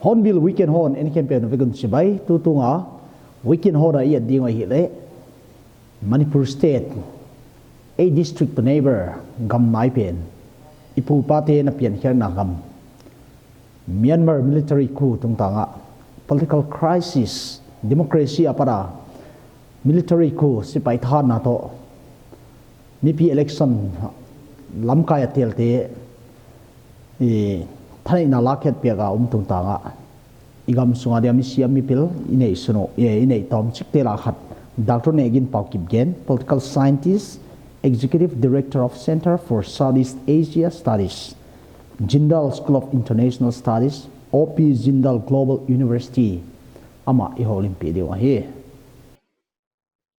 Hornbill weekend horn any campaign of vegan sibai tutunga weekend horn a iya dinga hile Manipur state a district neighbor gam nai pen ipu pate na pian her na gam Myanmar military coup tungtanga political crisis democracy apara military coup sipai tha na to nipi election lamkaya telte thai na laket pega tungtanga igam sunga dia misia mipil inei suno inei tom chikte la khat Dr. Negin Paukipgen, political scientist, executive director of Center for Southeast Asia Studies, Jindal School of International Studies, OP Jindal Global University, ama iholimpiadi wa he.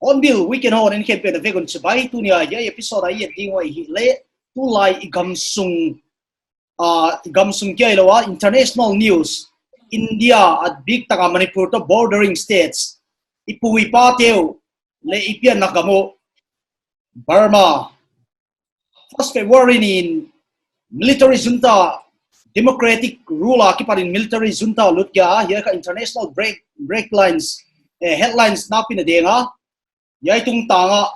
On bill weekend on in campaign of vegan sabai tunia ya episode ay dingwa hi le tulai igamsung kailawa international news India at big taga Manipur to bordering states ipuwi pateo le ipian nakamo Burma 1st February in military junta democratic ruler kiparin military junta lutya here ka international break lines headlines na pinadenga yaitung tanga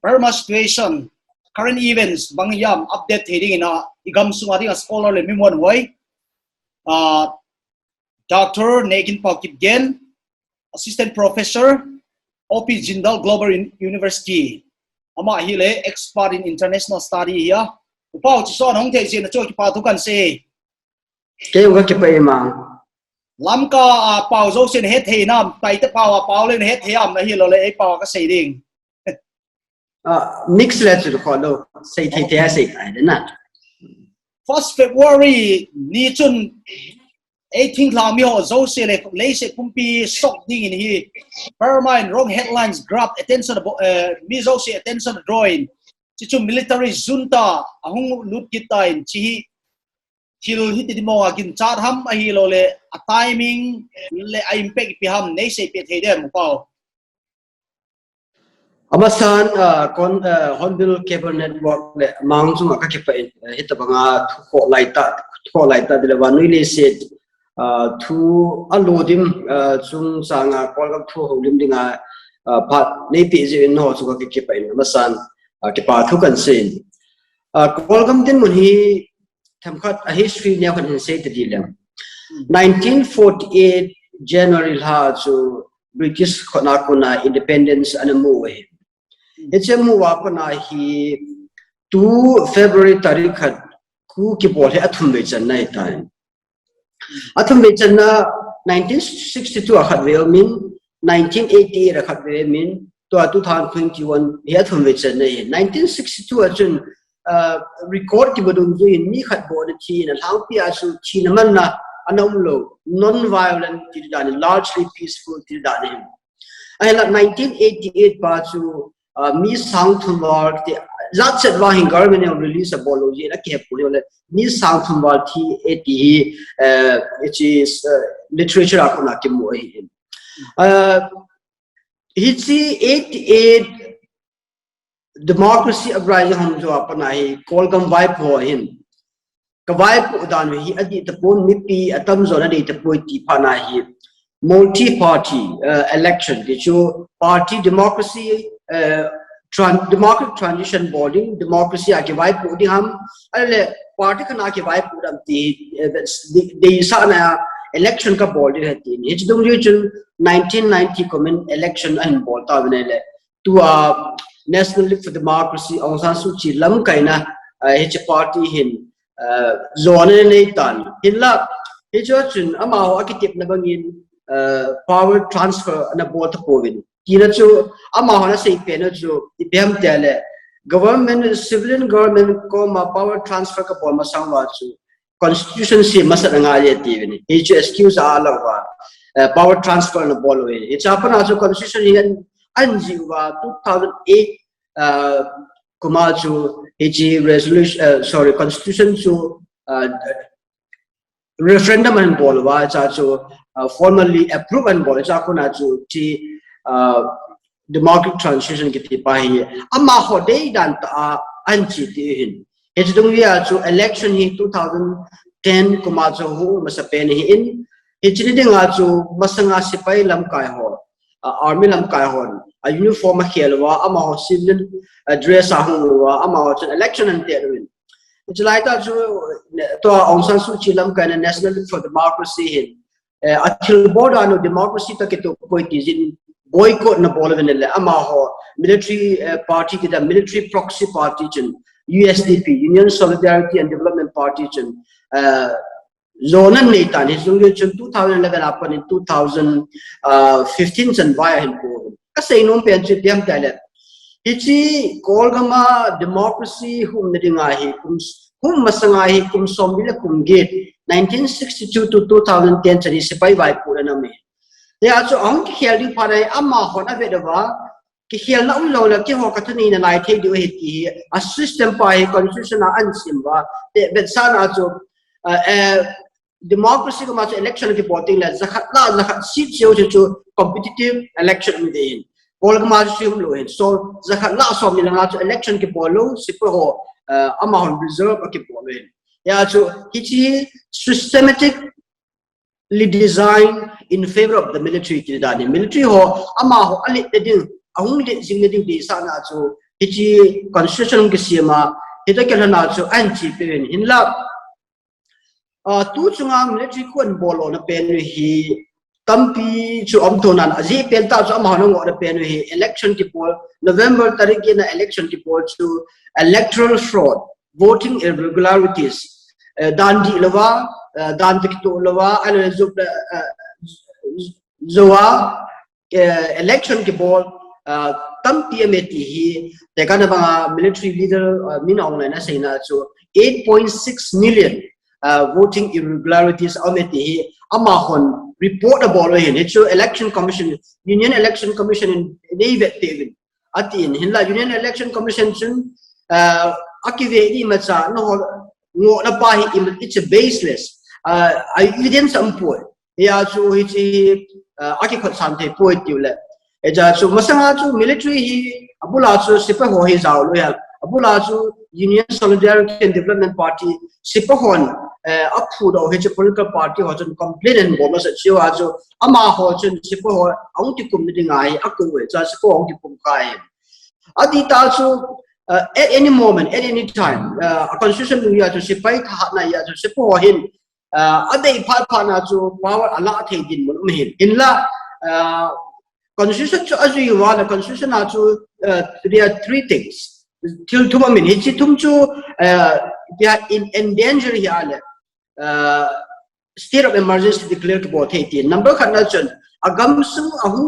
Burma situation current events bangyam update heading ina igamsung ating scholar le mimwan hoy Dr. Negin Paukipgen, assistant professor, OP Jindal Global University. Ama hile expert in international study here. Upau chison hong te sin cho ki pa tu kan se. Ke uga ke pa ma. Lam ka pau zo sin het he nam tai te pau lên het he am na hi lo le ai pau ka se ding. Mix let to ko lo sei te te se ai de na. 1st February ni chun 18 kilometers zo se le se kumpi sok ding in hi Burma and wrong headlines grab attention mi zo se attention drawing chichu military junta ahung lut kitain chi hil hit di mo agin chat ham a hi lo le a timing le a impact pi ham nei se pe thei mo pau Amasan kon Hornbill cable network le mang chu ka ke pa hit banga ko laita de wanui le se thu alodim chung sanga kolgam thu holim dinga phat nei pi je no chu ka ke pa in masan ke pa thu kan sin kolgam din mun hi thamkhat a history nya kan se te dilam 1948 January ha chu British khona kuna independence anamu we it's a muwa pana hi 2 February tarikhat ku ki bol he athum be chan nai time athum be chan na 1962 akhat ve min 1988 akhat ve min to 2021 he athum be chan nai 1962 achun record ki bodum ju ni khat bod chi na lang pi asu chi na man na anamlo non violent ti da largely peaceful ti da ne ai la 1988 ba chu mi sound to work the lots of wahin government release a bology la ke pole mi sound to work thi eti it is literature akona ke mo hi hi 88 democracy uprising hum jo apana hi kolgam vibe ho hin ka vibe udan hi adi tapon mi pi atam zona de tapoi ti phana hi multi party election the party democracy democratic transition body democracy ake vai pudi ham ale party kana ke vai pudam ti de sana election ka body hati ni hdum region 1990 common election and bolta benele to national league for democracy Aung San Suu Kyi lam kaina h party hin zone nei tan hinla he cho chun ama ho akitip na bangin power transfer na bot povin kina chu ama ho na sei pe na chu ibem tele government civilian government ko ma power transfer ka pol ma sangwa chu constitution si masanga ye tivini he chu excuse ala wa power transfer na bol we it's apana chu constitution hian anjiwa 2008 kuma chu he resolution sorry constitution chu referendum and bol wa cha chu formally approve and bol cha kuna chu chi democratic transition ki ti pa hi ama ho dei dan ta an chi ti hin he dung ya chu election hi 2010 kuma chu hu masa pen hi in he chi ding a chu masanga sipai lam kai ho army lam kai hon a uniform khelwa ama ho civilian dress a huwa ama ho election and terwin it's like that to Aung San Suu Kyi lam kana national for democracy hin akhil board no democracy ta ke to koi tizin boycott na bolven le ama ho military party ke da military proxy party chen USDP Union Solidarity and Development Party chen zona nei tan hi zung chen 2011 upon in 2015 chen via hin ko ka sei nom pen chi tiam tale hichi kolgama democracy hum nedinga hi hum masanga hi kum sombil kum gate 1962 to 2010 chani sipai vai purana me ya chu ong khel di pare amma hona vedawa ki khel na lo la ki ho ka thani na nai the di he ki a system pa hi constitution a an simba te bet sana chu democracy ko ma election ki voting la zakhat seat cheu chu competitive election mi dein bol ma sim lo hen so zakhat la so mi la chu election ki bolo sipo ho ama hon reserve ki bolo hen ya chu hichi systematically designed in favor of the military ki dani military ho ama ho ali dedin ahung de jing de sana chu hichi constitution ki sima hita ke na chu anchi pen hinla tu chunga military kun bolo na pen hi tampi chu amthonan aji pen ta chu amha no na pen hi election ki poll November tarik na election ki poll chu electoral fraud voting irregularities dan di lawa dan dik to lawa ala zub zoa election ki poll tampi ameti hi te kana ba military leader min online na saina chu 8.6 million voting irregularities ameti amahon report about it election commission union election commission in David David atin hinla union election commission chun akive di macha no ngo na pa hi it's baseless evidence ampo ya chu hi aki khot sante point tiule eja chu masanga chu military hi abula chu sipa ho hi jaw lo ya abula chu Union Solidarity and Development Party sipahon aphu do he political party ho chun complain and bomas chiwa chu ama ho chun sipaho aung ti kum ni ngai akwe cha sipo aung ti kum kai adi ta chu at any moment at any time a constitution ya chu sipai tha na ya chu sipo hin adai pha pha na chu power ala the din mun hin inla constitution chu azu wa la constitution na chu there are three things till to min hichi tum chu they are in danger here state of emergency declared to both 18 number khana chun agam sung ahu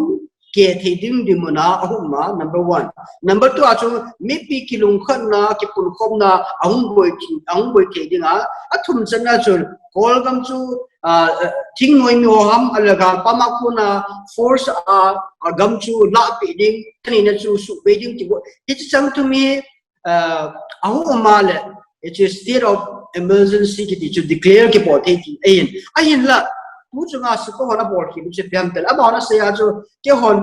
ke theding dimuna ahuma number 1 number 2 achu mepi kilung khana ki pun khomna ahung boi ke dinga athum chana chun kolgam chu thing noi mi ham alaga pamakuna force agam chu la pe ding ni na chu su waiting to it chang to me ahu male it is state of emergency ki to declare ke both 18 ayin la tu chunga su ko na bor ki che pyam tel aba na se ya chu ke hon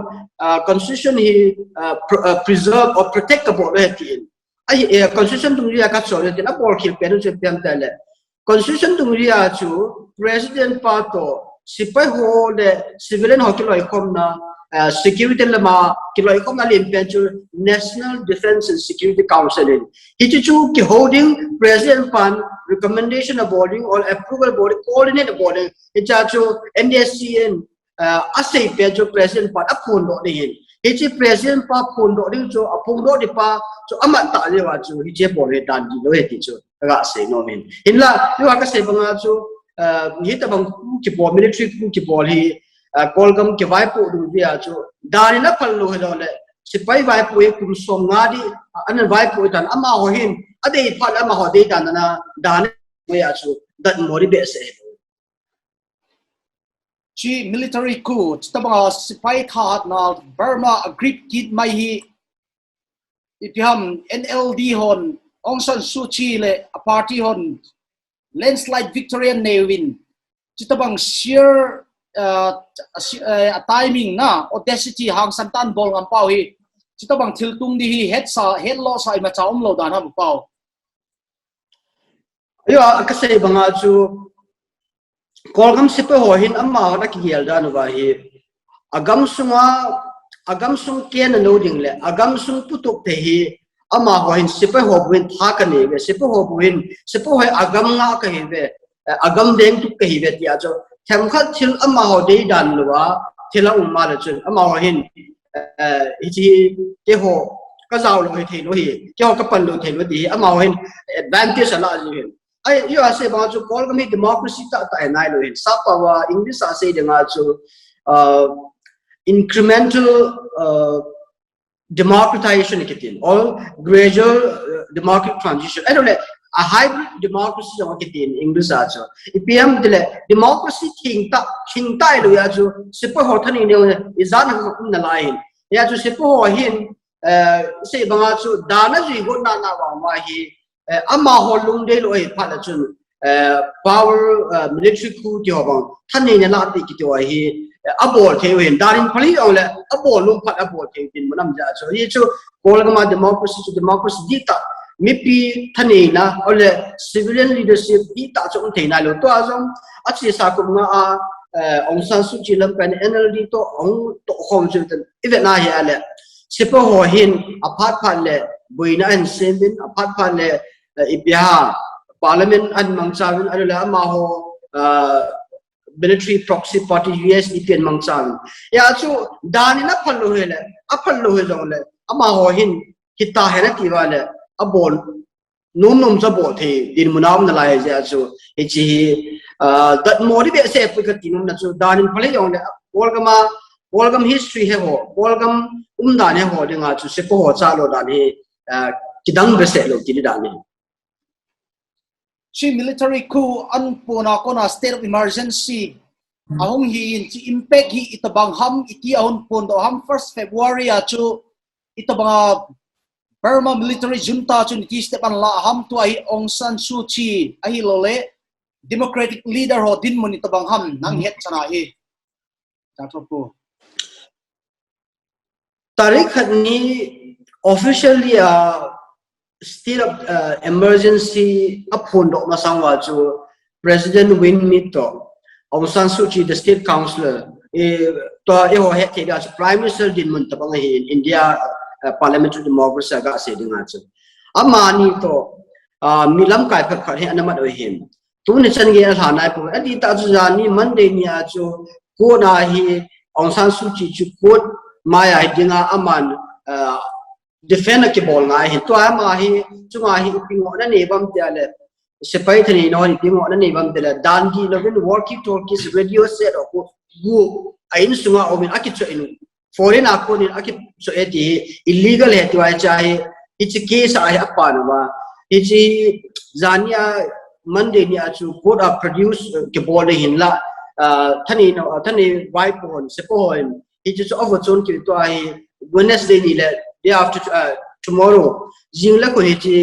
constitution hi preserve or protect about it ai constitution tung ria ka chore te na bor ki pe che pyam tel constitution tung ria chu president pa to sipai ho de civilian ho ki loi khom na security lama ki loi khom na lim pe chu National Defense and Security Council hi chu ki holding president pan recommendation aboarding or approval board coordinate aboarding icha chu NDSCN asai pe chu president pa apun do ni hi president pa phun do ni chu apun do di pa chu ama ta le wa chu hi je bo le dan di lo he ti chu ga se no min hinla yu ka se banga chu ni ta bang ki po military ki po hi kolgam ki vai pu du dia chu dani na phal lo he le sipai vai pu e kum som nga di an vai pu tan ama ho hin ade phal ama ho de dan na dani we a chu dat mori be se chi military coup tabanga sipai khat na Burma agreed kit mai hi ipiham NLD hon Aung San Suu Kyi le a party hon landslide victory and Nevin chitabang sheer timing na audacity hang santan bol ngam pau hi chitabang thiltung di hi head loss ai ma chaum lo dan ham pau yo ka se banga chu kolgam sipe ho hin amma na ki yel dan wa hi agam sung ken no ding le agam sung putuk te hi ama ho hin sipe ho buin tha ka ne ve sipe ho buin sipe ho agam nga ka hi ve agam deng tu ka hi ve tia cho them khat thil ama ho de dan wa thila umma la chun ama ho hin hi te ho ka zaw lo hi the lo hi ke ho ka pan lo the lo di ama ho hin advantage ala ji hin ai yo ase ba chu kolgam hi democracy ta ta nai lo hin sa pa wa english ase de nga chu incremental democratization kitin or gradual democratic transition I don't know a hybrid democracy of kitin English acho ipm dile democracy thing ta lo ya chu sipo ho thani ne izan ha na lain ya chu sipo ho hin se banga chu dana ji go na wa ma hi ama ho lung de lo e pha la chun power military coup ti ho bang thani ne la ti ki to hi abol the wen darin phali ong le abol lum phat abol the tin manam ja so ye chu kolgama democracy to democracy dita mipi thani na ole civilian leadership dita chu the na lo to azam achi sa kum na Aung San Suu Kyi lam pen NLD to ong to khom chu tan even na ya le sipo ho hin aphat phat le buina an semin aphat phat le ipya parliament an mangchawin alula ma ho military proxy party US EPN mangchang ya chu dani na phallo hele aphallo he jong le ama ho hin kita hena ti wa le abol num cha bo the din munam na lai ja chu chi that modi be se pu ka tinum na chu dani phale jong le kolgam history he ho kolgam dani ho de nga chu se po ho cha lo dani kidang be se lo ti dani chi military coup an puna kona state of emergency ahong hi chi impact hi itabang ham iti ahon pun do ham 1st February chu itabang Burma military junta chu niti step an la ham tu ai Aung San Suu Kyi ahi lole democratic leader ho din mun itabang ham nang het chana hi tathop tarikh ni officially state of emergency upon do masangwa chu President Win Myint to Aung San Suu Kyi the state councillor to ho he the prime minister din mun tabang hi in India parliamentary democracy ga se dinga chu amani to milam kai phat khat he anamat oi hin tu ni chan ge ha nai pu adi ta chu ni monday ni a chu ko na hi Aung San Suu Kyi chu ko maya dinga aman defend ki bol nga hi to ma hi chunga hi pingo na ne bam te ale sipai thani no hi pingo na ne bam te la dan gi no bin walkie talkies radio set ko gu ain sunga omin akit so inu foreign akon akit so eti illegal he ti wa chai it's a case I apa na wa it's zania monday ni achu court of produce ki bol hin la thani wipe on sepoin it's over zone ki to ai Wednesday ni le day after tomorrow jingla ko hiti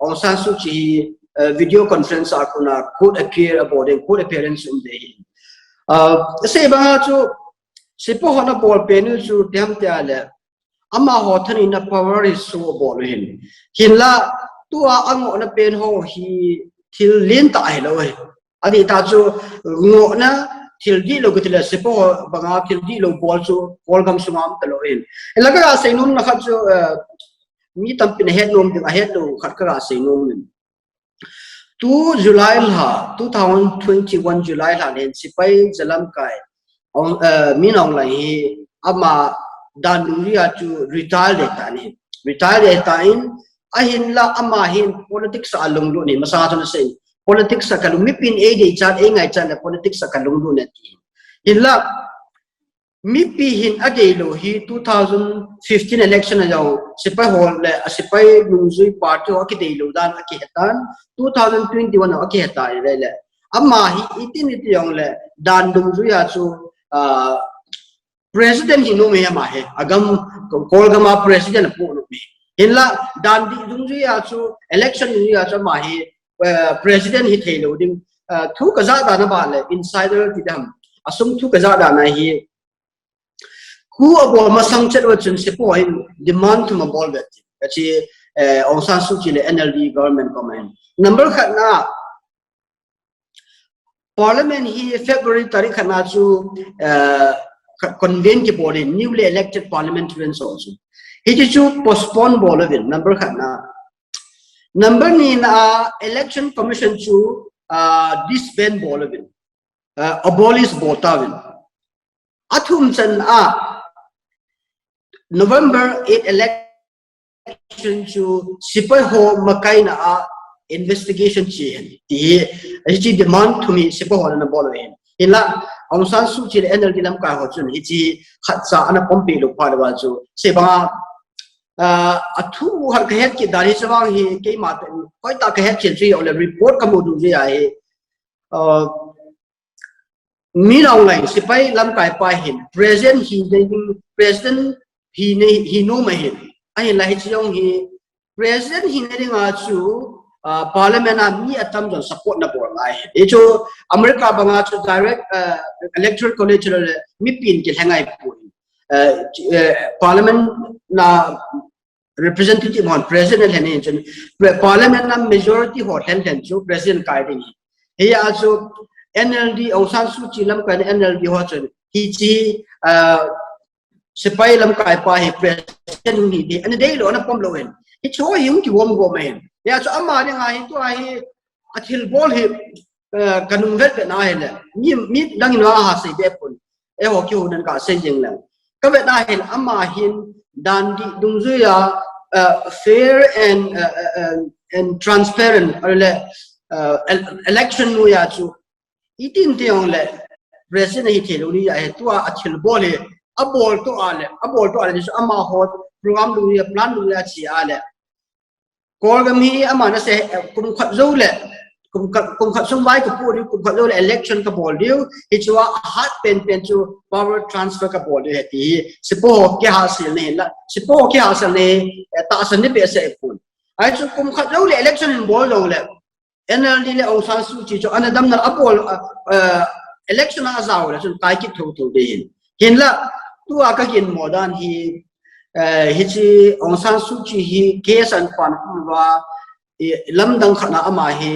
Aung San Suu Kyi video conference akuna could appear about in court appearance in the say ba chu sipo hona ball pen chu dem te ale ama ho thani na power is so ball hin la tua ango na pen ho hi thil lin ta ai lo adi ta chu ngo na thil di lo gutila sipo banga thil di lo ball chu ball gam sungam ta lo in elaga sai nun na kha chu mi tam pin head nom ding head lo khat ka sai nom 2 July la 2021 July la len sipai jalam kai ong minong la hi ama dan ria chu retire ta ni retire ta in ahin la ama hin politics alung lu ni masa tu sei politics kalung mi pin de chat ngai chan politics kalung lu ne ti hin la mi pi hin ade lo hi 2015 election a jaw sipai hol le sipai lungzui party o ki de lo dan aki hetan 2021 o ki heta le amma hi itin yong le dan lungzui ya chu president hi no me ma he agam kolgama president pu no me hinla dan di lungzui ya chu election ni ya chu ma hi president hi thelo ding thu ka za da na ba le insider ti dam asum thu ka za da na hi who about masang chat wa chun se po in demand to mabol that achi Aung San Suu Kyi le NLD government comment number khatna parliament hi February tarikh khana chu convene ki body newly elected parliamentarians also he chu postpone bolovin number khatna number ni na election commission chu disband bolovin abolish botawin athum chan November 8 election chu sipai ho makai na investigation chen ti demand to me sipai ho na bolo in ila Aung San Suu Kyi NLD lam ka ho chun hi khatsa ana pompe lo pha wa chu se ba athu har ka het ki dari chawang hi ke ma koi ta ka het chen tri ole report ka modu je ai mi long lai sipai lam kai pa hin present president he no ma hin ai la hi chiong hi president hi ne ringa chu parliament a mi atam jon support na bor ngai e chu America banga chu direct electoral college le mi pin ki hangai pu parliament na representative on president hene chu parliament na majority hotel ten chu president kai ding he ya chu NLD Aung San Suu Kyi lam ka NLD ho chu hi chi sipai lam kai pa hi president ni di an dei lo na pom lo hen hi cho yung ki wom go men ya cho amma ni nga hi to hi athil bol hi kanung vet na hele mi dang na ha sei de pun e ho ki hunan ka sei jing la ka vet na hen amma hin dan di dung zu ya fair and transparent le election nu ya chu itin te ong le president hi thelo ni ya he to athil bol hi abol to ale so ama hot program lu ya plan lu ya chi ale kolgam hi ama na se kum khat zo le kum khat sum vai ko pu ri kum khat zo le election ka bol diu hi chuwa hat pen chu power transfer ka bol de ti sipo ke hasil ne la sipo ke hasil ne ta san ne pe se pun ai chu kum khat zo le election in bol lo le NLD le Aung San Suu Kyi chu anadam na abol election a zaw le chu kai ki tho de hin la tu aka kin modan hi chi Aung San Suu Kyi hi case an pan wa lamdang khana ama hi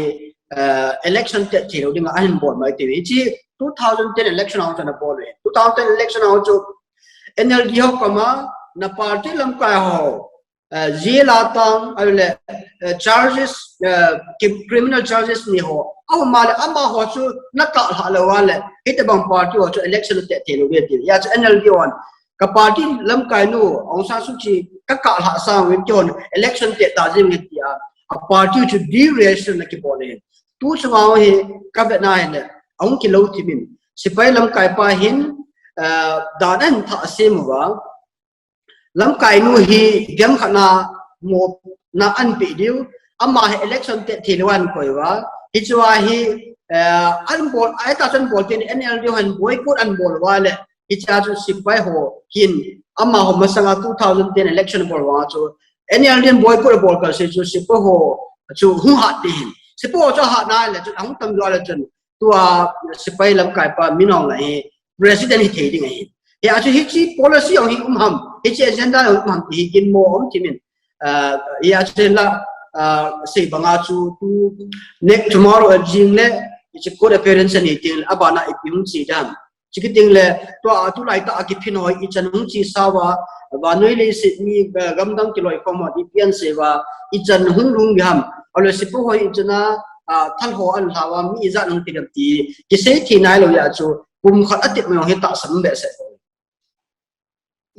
election te thilo ding an bol mai te chi 2010 election out na bol 2010 election out chu NLD ho kama na party lam ka ho zela tang ale charges criminal charges ni ho aw mal ama ho chu nakka hala wale itabang party ho chu election te thilo ge ti ya NLD on ka party lam kai nu Aung San Suu Kyi ka ha sa win jon election te ta jing ni ti a party chu deration na ki bole tu chwa he ka be na he aung ki lo ti min sipai lam kai pa hin danan tha sem wa lam kai nu hi gam khana mo na an pe diu ama he election te thilwan koi wa hi chwa hi an bol ai ta chan bol tin NLD han boycott an bol wa le hi cha chu sipai ho hin ama ho masanga 2010 election bol wa chu NLD boycott bol ka se chu sipai ho chu hu ha ti sipai cho ha na le chu ang tam lo le chen tua sipai lam kai pa minong la hi president hi thei ding hi ya chu hi chi policy ong hi ham hi chi agenda ong ham hi kin mo om chi min ya chu la se banga chu tu next tomorrow jing le chi ko appearance ni til abana ipim chi dam chi ting le to atu lai ta ki phin hoi i chan hung chi sawa wa noi le si ni gam dang ki loi khoma di pian se wa i chan hung lung ham alo sipu hoi chana thal ho an hawa mi za nang ti ti ki se thi nai lo ya chu kum khat atit mo he ta sam be se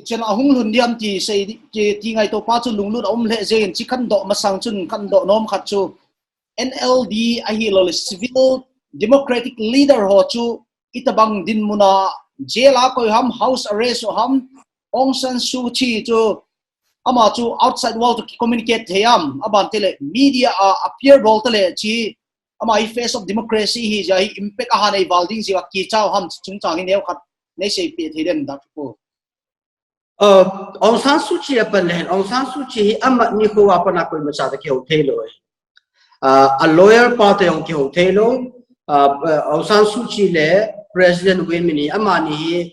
chen ahung lun diam ti sei ti ngai to pa chu lunglut om le zen chi khan do ma sang chun kan do nom khat chu NLD a hi lo civil democratic leader ho chu itabang din muna jela ko ham house arrest ham Aung San Suu Kyi chu ama chu outside world to communicate theyam aban tele media appear role tele chi ama I face of democracy hi ja hi impact a hanai walding ji ki chao ham chung chang ne khat nei sei pe thiden dak ko Aung San Suu Kyi apan lehen Aung San Suu Kyi amat ni ko apan ako macha ta kyo thelo a lawyer pa te ong kyo thelo Aung San Suu Kyi le President Win Mini amani hi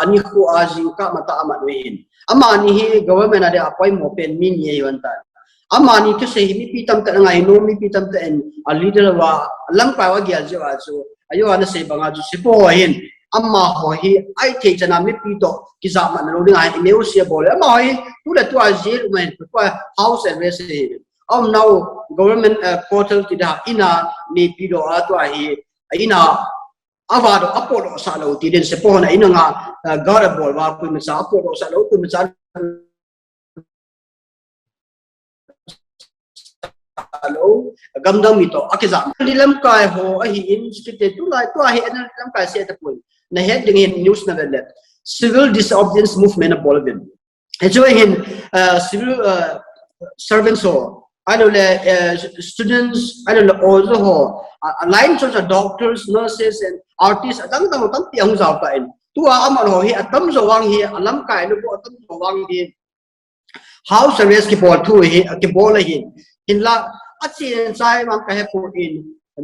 ani ko ajing ka mata amat win amani hi government ade apai mo pen min ye yonta amani to se mi pitam ta ngai no mi pitam ta en a leader wa lang pa wa gyal je wa chu ayo ana se banga ju sipo hin amma ho hi ai the jana mi pi to ki za man lo ding ai meu se bol amma hi tu le tu a jil men tu house arrest now government portal ti da ina ni pi do a to hi ina avado apolo sa lo ti den se po na ina nga gara bol wa ku mi sa apolo sa lo ku mi sa lo gamdam mi to akiza dilam kai ho a hi in skite tu lai to hi en lam kai se ta pun na head ding in news na vele civil disobedience movement bolvin enjoy hin civil servants ho I don't students I don't also ho line of doctors nurses and artists adang tang tam piang zau ta in tu aman ho hi atam zo wang hi alam kai lu bo atam zo wang hi house arrest ki bol thu hi ki bol hi in la achin sai man ka he put in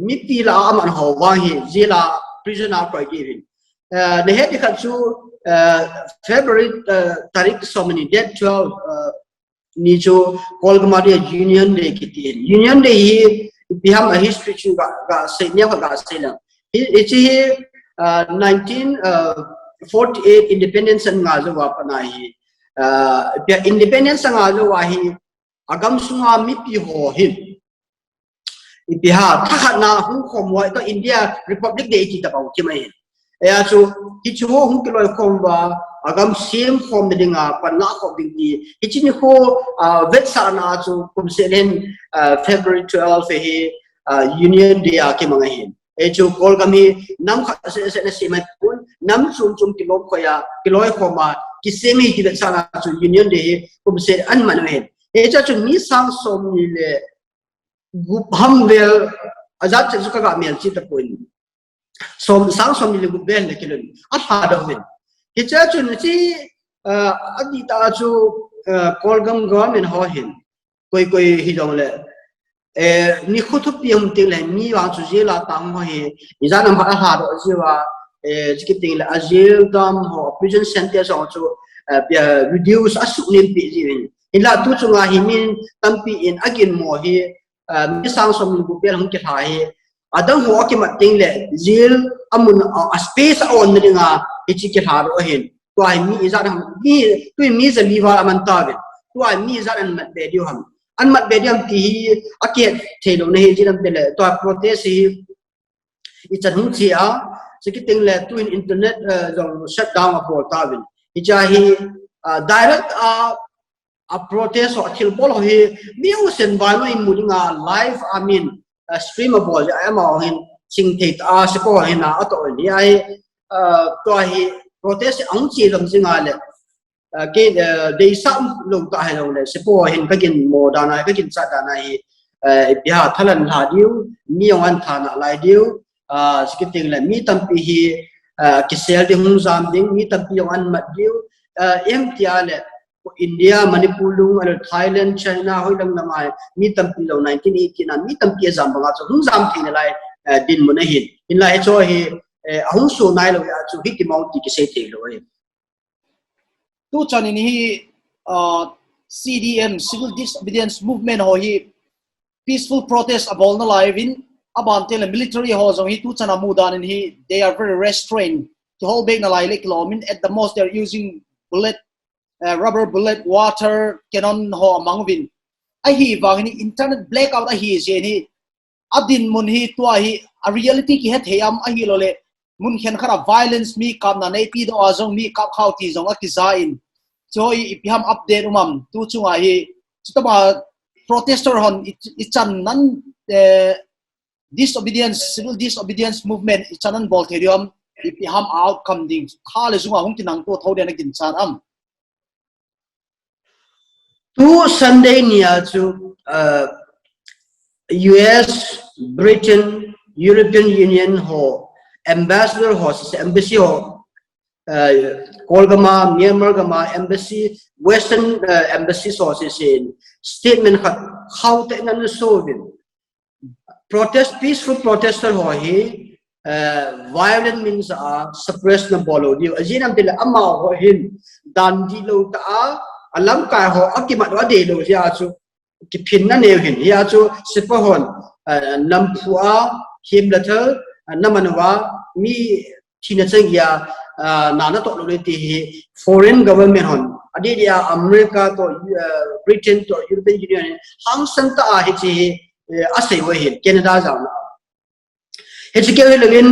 mi pi la aman ho wang hi zila prisoner kai gi hin the head khat chu February tarik so many date 12 ni jo Kolgamari Union Day kitin Union Day hi biham a history chu ga se nya ga se la it's hi 1948 independence nga zo wa pa na hi pia independence nga zo wa hi agam sunga mi pi ho hin ipiha tha na hu khom wa to India Republic Day ti ta ba ki mai ya chu ki chu hu ki loi khom wa agam sim khom dinga panna ko ding ki ichini ho vetsa na chu kum selen February 12 hi Union Day a ki manga hin e chu Kolgami nam kha se na simai pun nam chum kilo ko ya kiloi khoma ki semi ki vetsa na chu Union Day kum se an man hen e cha chu mi sang som ni le gup ham vel azat chu ka ga mel chi ta pun som sang som ni le gup ben le kilon a ha do hen ki cha chu ni chi adita chu Kolgam government ho hin koi hi dong le ni khutup piam ting le mi wa chu je la tang ho hi iza nam ha ha do ji wa chi ting le azil dam ho prison center so chu reduce asu nim pi ji in la tu chu nga hi min tampi in again mo hi mi sang som gu pel hung ki tha hi adang ho ki mat ting le zil amun a space on ni nga ichi ki tha ro hin to ai mi iza nam mi tu mi za li wa man ta ve to ai mi iza an mat be dio ham an mat be diam ti aket thelo ne hi jinam tele to protest hi ichan hung chi a sikiting le tu in internet jong shut down a por ta vin icha hi direct a protest or thil bol hi news environment in mudinga live I mean stream bol I am hin sing thei a sipo hin na to ni ai to hi protest ang chi lam singa le ke de sam lo ta hai lo le sipo hin ka gin mo da na ka gin sa da na hi bia thalan ha diu mi ong an tha na lai diu skiting le mi tampi hi kisel de hung zam ding mi tampi ong an mat diu em tia le India Manipur lung Thailand China hoi lam lamai mi tampi lo 1980 na mi tampi zam banga chu hung zam thing lai din mun hin in lai cho hi ahung so nai lo ya chu hit mount ki se the lo tu chanin hi CDM civil disobedience movement ho hi peaceful protest abol na live in abante le military ho zong hi tu chana mudan in hi they are very restrained to hold back na lai le kilometer at the most they are using bullet rubber bullet water cannon ho among win a hi wang ni internet blackout a hi je ni adin mun hi to hi a reality ki het heyam a hi lo le mun khen khara violence mi kam na nei pi do azong mi kap khau ti zong a ki za in cho ipiham update tu chunga hi chitama protester hon ichan nan disobedience, civil disobedience movement ichanan boltherium ipiham outcome ding khale zunga hung kinang to thode na kin chan am tu Sunday nia chu US, Britain, European Union ho ambassador ho embassy ho Kolgama, Myanmar gama embassy, Western embassy sources in statement how te nan sovin protest peaceful protester ho hi violent means suppress na bolo dio ajinam tila ama ho hin dan di lo ta alam ka ho akimat wa de lo ya chu ki phin na ne hin ya chu sipahon namphua him lathal namanwa mi thina chang ya nana to lo ti foreign government hon adi dia America to Britain to European Union hang santa a hi chi asai wa hin Canada jaw na he chi ke lengin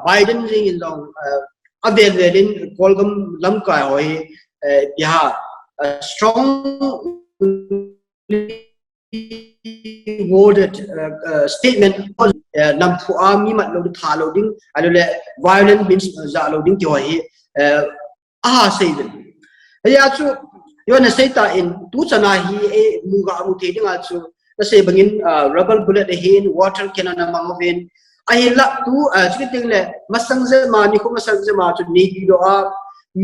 Biden ring in long avel velin kolgam lam ka hoi ya strong worded statement nam thu ami mat lo tha lo ding alole violent means za lo ding ti hoi sei den ya chu yo na sei ta in tu chana hi e muga mu the ding al chu na sei bangin rubber bullet hin water cannon mamavin ai la tu chi ting le masang je ma ni ko masang je ma chu ni di do a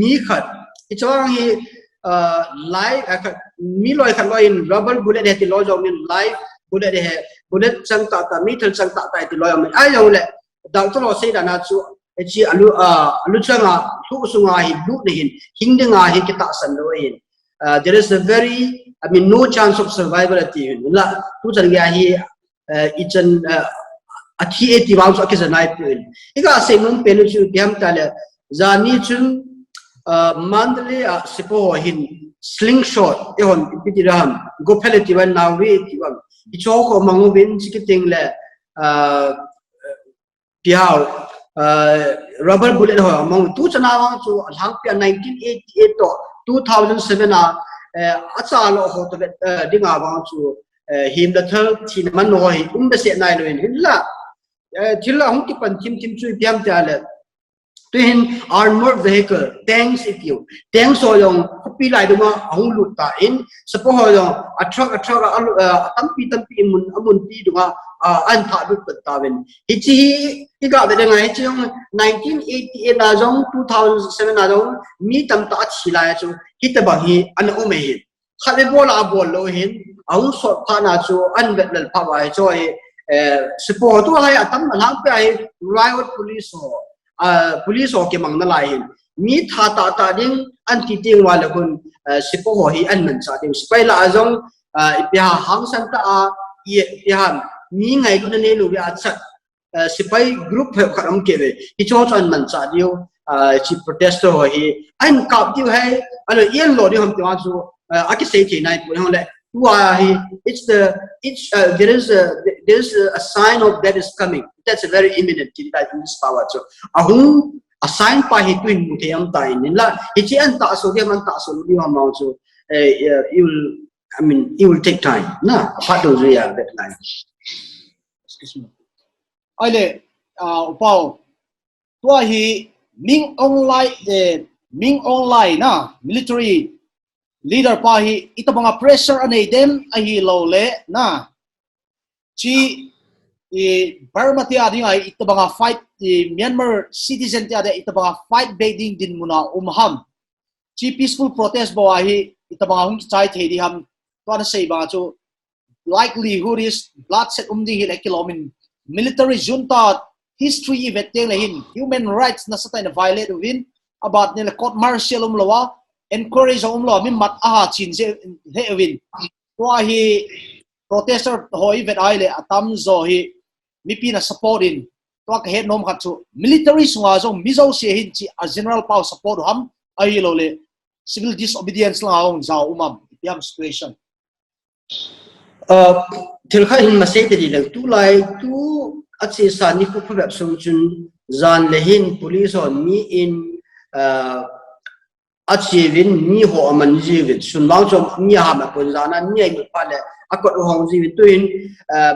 mi khat I chawang hi live mi loi khat loi in rubber bullet he ti lo jong min live bullet he bullet chang ta ta mi thal chang ta ta ti loi am ai yo le dang to lo sei da na chu chi alu changa thu sunga hi du ne hin hing de nga hi ki ta san lo in there is a very no chance of survival at the la tu chan ga hi ichan athi eti wang so ke zanai puin iga se mum pelu chu biam ta le zani chun mandle sipo hin slingshot e hon pidiram go peleti wan na we ti wan I choko mangu bin chikiting le piao rubber bullet ho among tu chana wang chu hang pia 1988 to 2007 acha lo ho to dinga wang chu him the third thin man no hi be se nai lo in la thilla hung ki pan tim tim chu piam ta le twin armored vehicle tanks if you tanks so yong pi lai duma hung lut ta in suppose ho yong a truck tampi mun amun pi duma an tha lut ta wen hichi iga de ngai chi 1988 na jong 2007 na jong mi tam ta chi lai chu hit ba hi an o me hi khale bola bol lo hin au so kha na chu an vet lal pa wai choi support tu hai atam lang pe ai riot police ho police ho ke mang na lai hin mi tha ta ding an ti ting wala kun sipo ho hi an man cha ding sipai la jong pya hang san ta ye pya mi ngai kun ne lu ya chat sipai group he kharam ke ve hi cho chan man cha dio chi protester ho hi an kap tiu hai alo yen lo di hom ti wa chu aki sei thi nai pu hong le there is a sign of that is coming. That's a very imminent in this power. So ahung a sign pa hi twin mu the am ta in la ichi an ta so dia man ta so di ma ma so it will take time na apart of that line. Excuse me. Aile upao tua hi ming online na military leader pa hi ito mga pressure anay dem ay lo le na chi Burma ti adi ay ito mga fight Myanmar citizen ti adi ito mga fight bedding din muna umham chi peaceful protest bo ay ito mga hung chai thedi ham to na say mga chu likelihood is bloodshed umding hi kilomin military junta history event lehin human rights na sa tayo na violate win about nila court martial umlawa encourage lo mi mat chin se hewin to hi protester hoi vet aile atam zo hi mi pina supportin to ka het nom khat chu military sunga zo mizo se hin chi a general power support ham ai lo le civil disobedience la ong za umam yam situation thil kha hin ma se te le tu lai tu achi sa ni ku phab sum chun zan le hin police on mi in achieving ni ho man jivit sun bang chom ni ha ma pon jana ni mi phale akot hong jivit tuin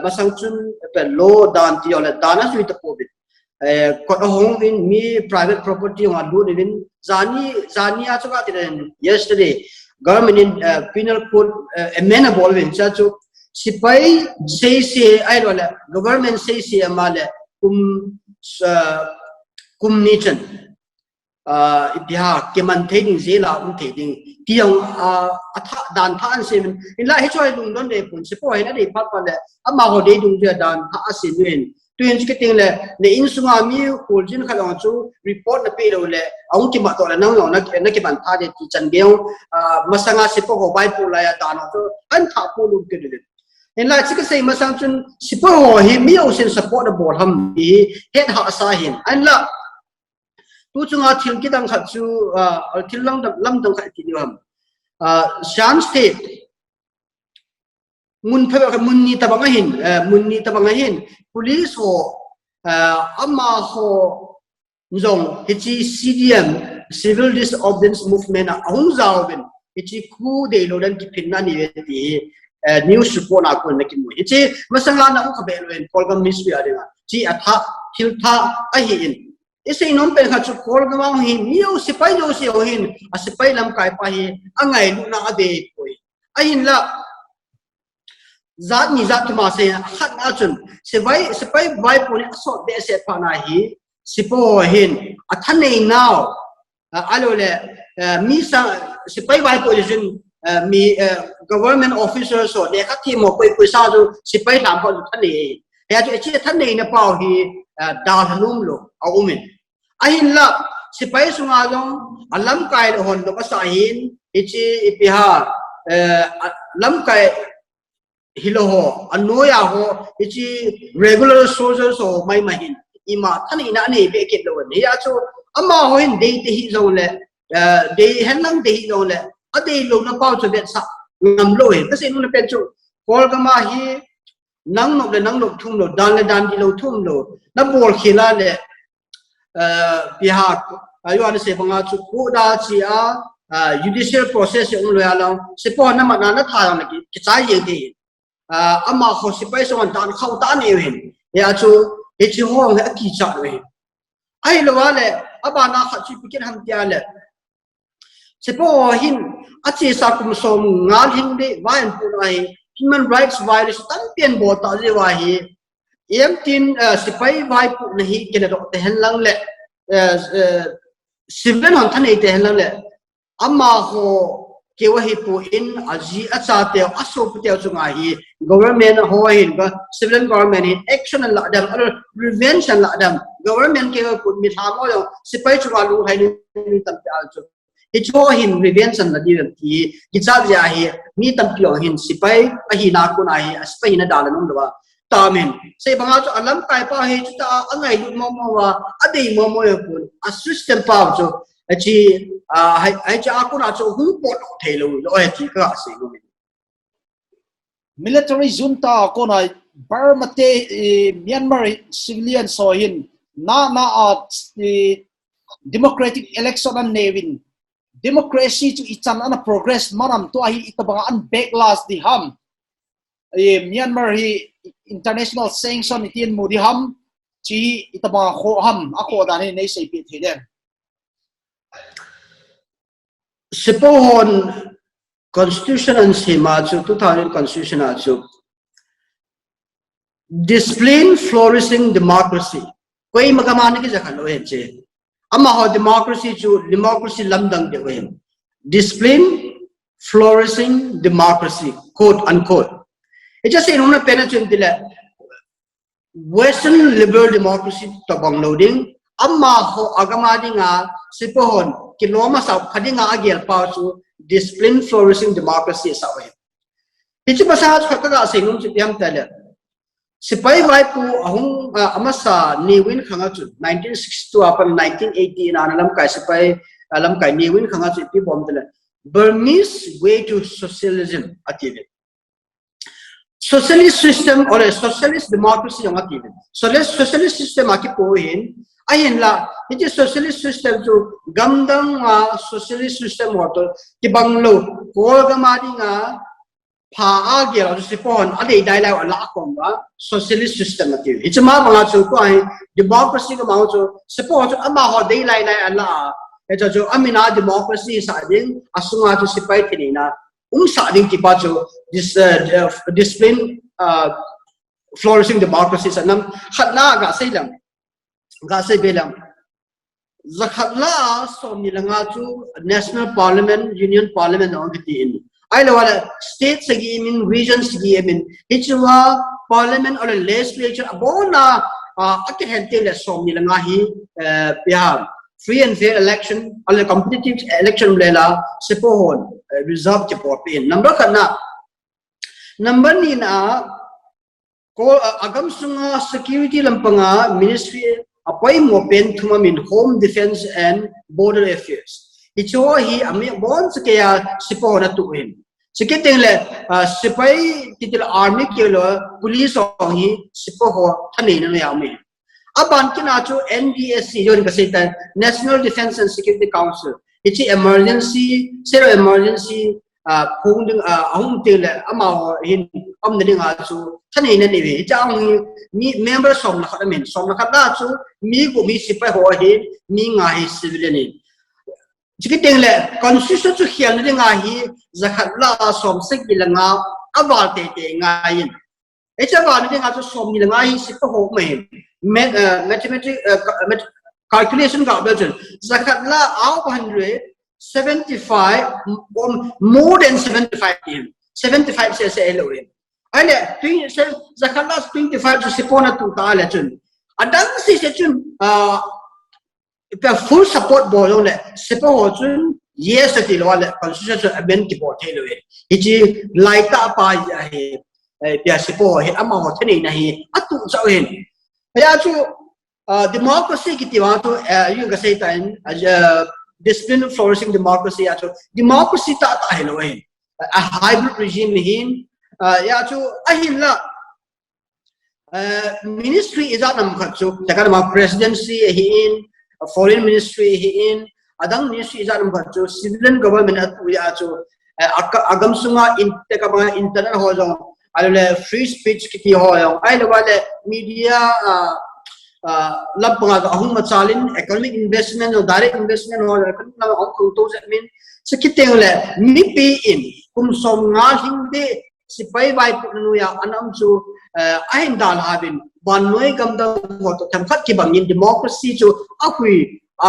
masang chun pe lo dan ti ole dana su ta po bit kot hong in mi private property wa do in zani a chuka tin yesterday government in penal code amenable win cha chu sipai say ai lo la government say amale kum ni chen ipiha keman thading zela thading tiang atha dan than seven in la he choi lung don de pun sipo he na de phat pa le ama ho de dung je dan tha asin wen tuin skiting le in sunga mi hol jin khalong chu report na pe lo le aung ki ma to la nang lo na ke ban tha de ti chan geu masanga sipo ho bai pu la ya dan ho an tha pu lu ke de in la chika sei masang chun sipo ho hi mi o sin support the board ham hi het ha sa hin an la tu chunga thil ki dang khat chu thil lam dang khat ti niam shan state mun phe mun ni tabanga hin police ho amma ho zong hichi CDM civil disobedience movement ahung zawben hichi khu de lo dan ki pinna ni ti news support na ko nakin mo hichi masanga na ko be lo en polgam ministry adinga chi atha thil tha a hi in isai non pen kha chu kol gawang hi miu sipai jo si o hin a sipai lam kai pa hi angai lu na ade koi ain la zat ni zat ma se khat na chun sipai vai poni aso de se pa na hi sipo hin athan nei now alo le mi sa sipai vai po jin mi government officers so de khat thi mo koi sa ju sipai lam pa than nei ya chu chi than nei na pa hi da lum lo aumin ahin la sipai sunga jong alam kai hon lo ka sahin ichi ipiha lam kai hilo ho anoya ho ichi regular soldiers ho mai mahin ima thani na nei be ke lo ne ya chu amma ho hin dei te hi zo le dei hanang dei zo le ade lo na pau chu bet sa ngam lo he ta se nu na pe chu kol ka ma hi nang nok thum lo dan le dan di lo thum lo na bol khila le pihak ayo ane se banga chu ku da chi a judicial process ung lo ya lo se po na ma na tha na ki chai ye de ama ho si pai so an dan khau ta ne hin ya chu e chi ho nge ki cha we ai lo wa le aba na kha chi pikin ham tia le se po hin a chi sa kum som ngal hin de wa en pu nai human rights violation tan pian bo ta je wa hi em tin sipai vai pu nahi ke na te hen lang le civil han than te hen lang le amma ho ke wa hi pu in aji acha te aso pu te chunga hi government ho hin ba civil government in action la dam prevention la dam government ke pu mi tha mo yo sipai chunga lu hai ni tam pe al chu hi cho hin prevention la di ti ki cha ja hi mi tam pi hin sipai a hi na ku na hi aspai na dal num lo tamen sei banga chu alam kai pa he chu ta angai lu mo wa adei mo pun a system pa chu achi ai cha ku na chu hu po the lo he ti ka se lo military junta ko na Burma te Myanmar civilian so hin na democratic election an nevin democracy to ichan an progress manam to hi itabanga an backlash di ham Myanmar hi international sanction itin mudi ham chi itama kho ham ako da ni nei sei pi thelen Sipon constitution and sema chu 2000 constitution chu discipline flourishing democracy koi magamani ki jakhan lo he che ama ho democracy lamdang de we discipline flourishing democracy quote unquote it just say no pena chen dile western liberal democracy to bang loading amma ho agamadi nga sipon kinoma sa khadinga agel pa chu discipline flourishing democracy sa we pichu basa khaka se num chi piam tale sipai vai pu ahung amasa niwin khanga chu 1962 upon 1980 na alam kai sipai alam kai niwin khanga chu pi bom tale Burmese way to socialism ative socialist system or a socialist democracy yang ati socialist system aki poin ayin la iti socialist system tu gamdang socialist system wato ki banglo ko gamadi nga pha age la sipon ade dai la la kom ba socialist system ati it's ma banga chu ko ai democracy ka ma chu sipon chu ama ho dai lai ala eto chu amina democracy sa ding asunga chu sipai tinina sa ding ki pa chu this discipline flourishing democracy sa nam khatna ga sailam ga sai belam zakhatla so milanga chu national parliament union parliament on the in I know what states again in regions again hichwa parliament or legislature abona akihente le so milanga hi ya free and fair election or competitive election lela sepohon reserve support in number kana number ni na ko agam sunga security lampanga ministry apai mo pen thuma min home defense and border affairs icho hi ami bon sakya sepohon tu in seketeng le sipai titil army kelo police ong hi sepoho thani na yami aban kinacho NDSC yon kasita National Defense and Security Council it's emergency zero emergency phung ahum tele ama hin amding achu thani na ni chang mi member som na khamen som na khada chu mi go mi sipai ho hi mi nga hi civilian ni chikiteng le constitution chu khial ni nga hi zakhatla som sek bilanga abal te nga yin echa ba ni nga chu som ni nga hi sipai ho me mathematics calculation ka budget zakatla out 175 more than 75 75 says alone ale zakatla 25 to sipona tu ta le chun adang si se chun full support bolong le sipo ho chun yes ti lo le constitution amendment ki bo the lo ichi laita pa ya he ya sipo he ama ho thani na hi atu chau hen ya chu democracy ki tiwa to you ga say time discipline flourishing democracy ya chu democracy ta hello a hybrid regime hin ya chu ahin la ministry is at nam khachu takar ma presidency hin foreign ministry hin adang ministry is at nam khachu civilian government atu ya chu agam sunga intakaba internet ho jong ale free speech ki ho yong ai lo wale media lapanga ahum machalin economic investment or direct investment or na ong to mean sekiteng le mi pi in kum som nga hingde sipai bai punu ya anam chu ain dal habin banoi gamda ho to thamkhat ki bangin democracy chu akhui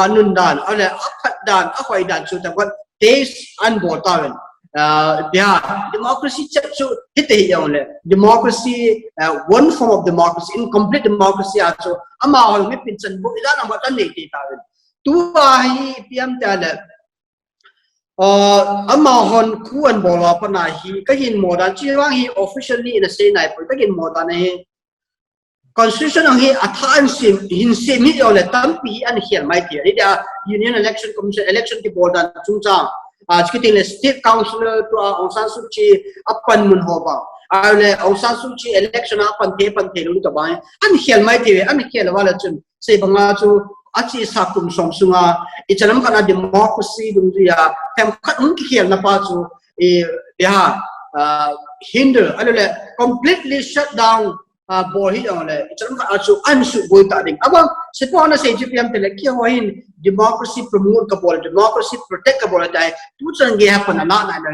anun dan ale akhat dan akhwai dan chu tabat taste an botawan democracy chu hite yole democracy one form of democracy incomplete democracy acho ama hol mi pinchan bu ida na matan nei ti ta tu hi piam ta le ama hon kuan bola pana hi ka hin modan chi wang hi officially in a say nai pu ka hin modan hi constitution hi athan sim hin sim hi yole tampi an hial mai ti ida union election commission election ki board an chungcha chikiting le state councilor to Aung San Suu Kyi apan mun hoba ale Aung San Suu Kyi election apan the lu to bai an hial mai ti an hial wala chun se banga chu achi sakum som sunga ichalam kana democracy dum ya tem khat un hial na pa chu hinder ale completely shut down bohi ole ichalam ka chu an su boi ta ding aba sepona se gpm tele ki hoin democracy promote ka bol democracy protect ka bol dai tu change happen na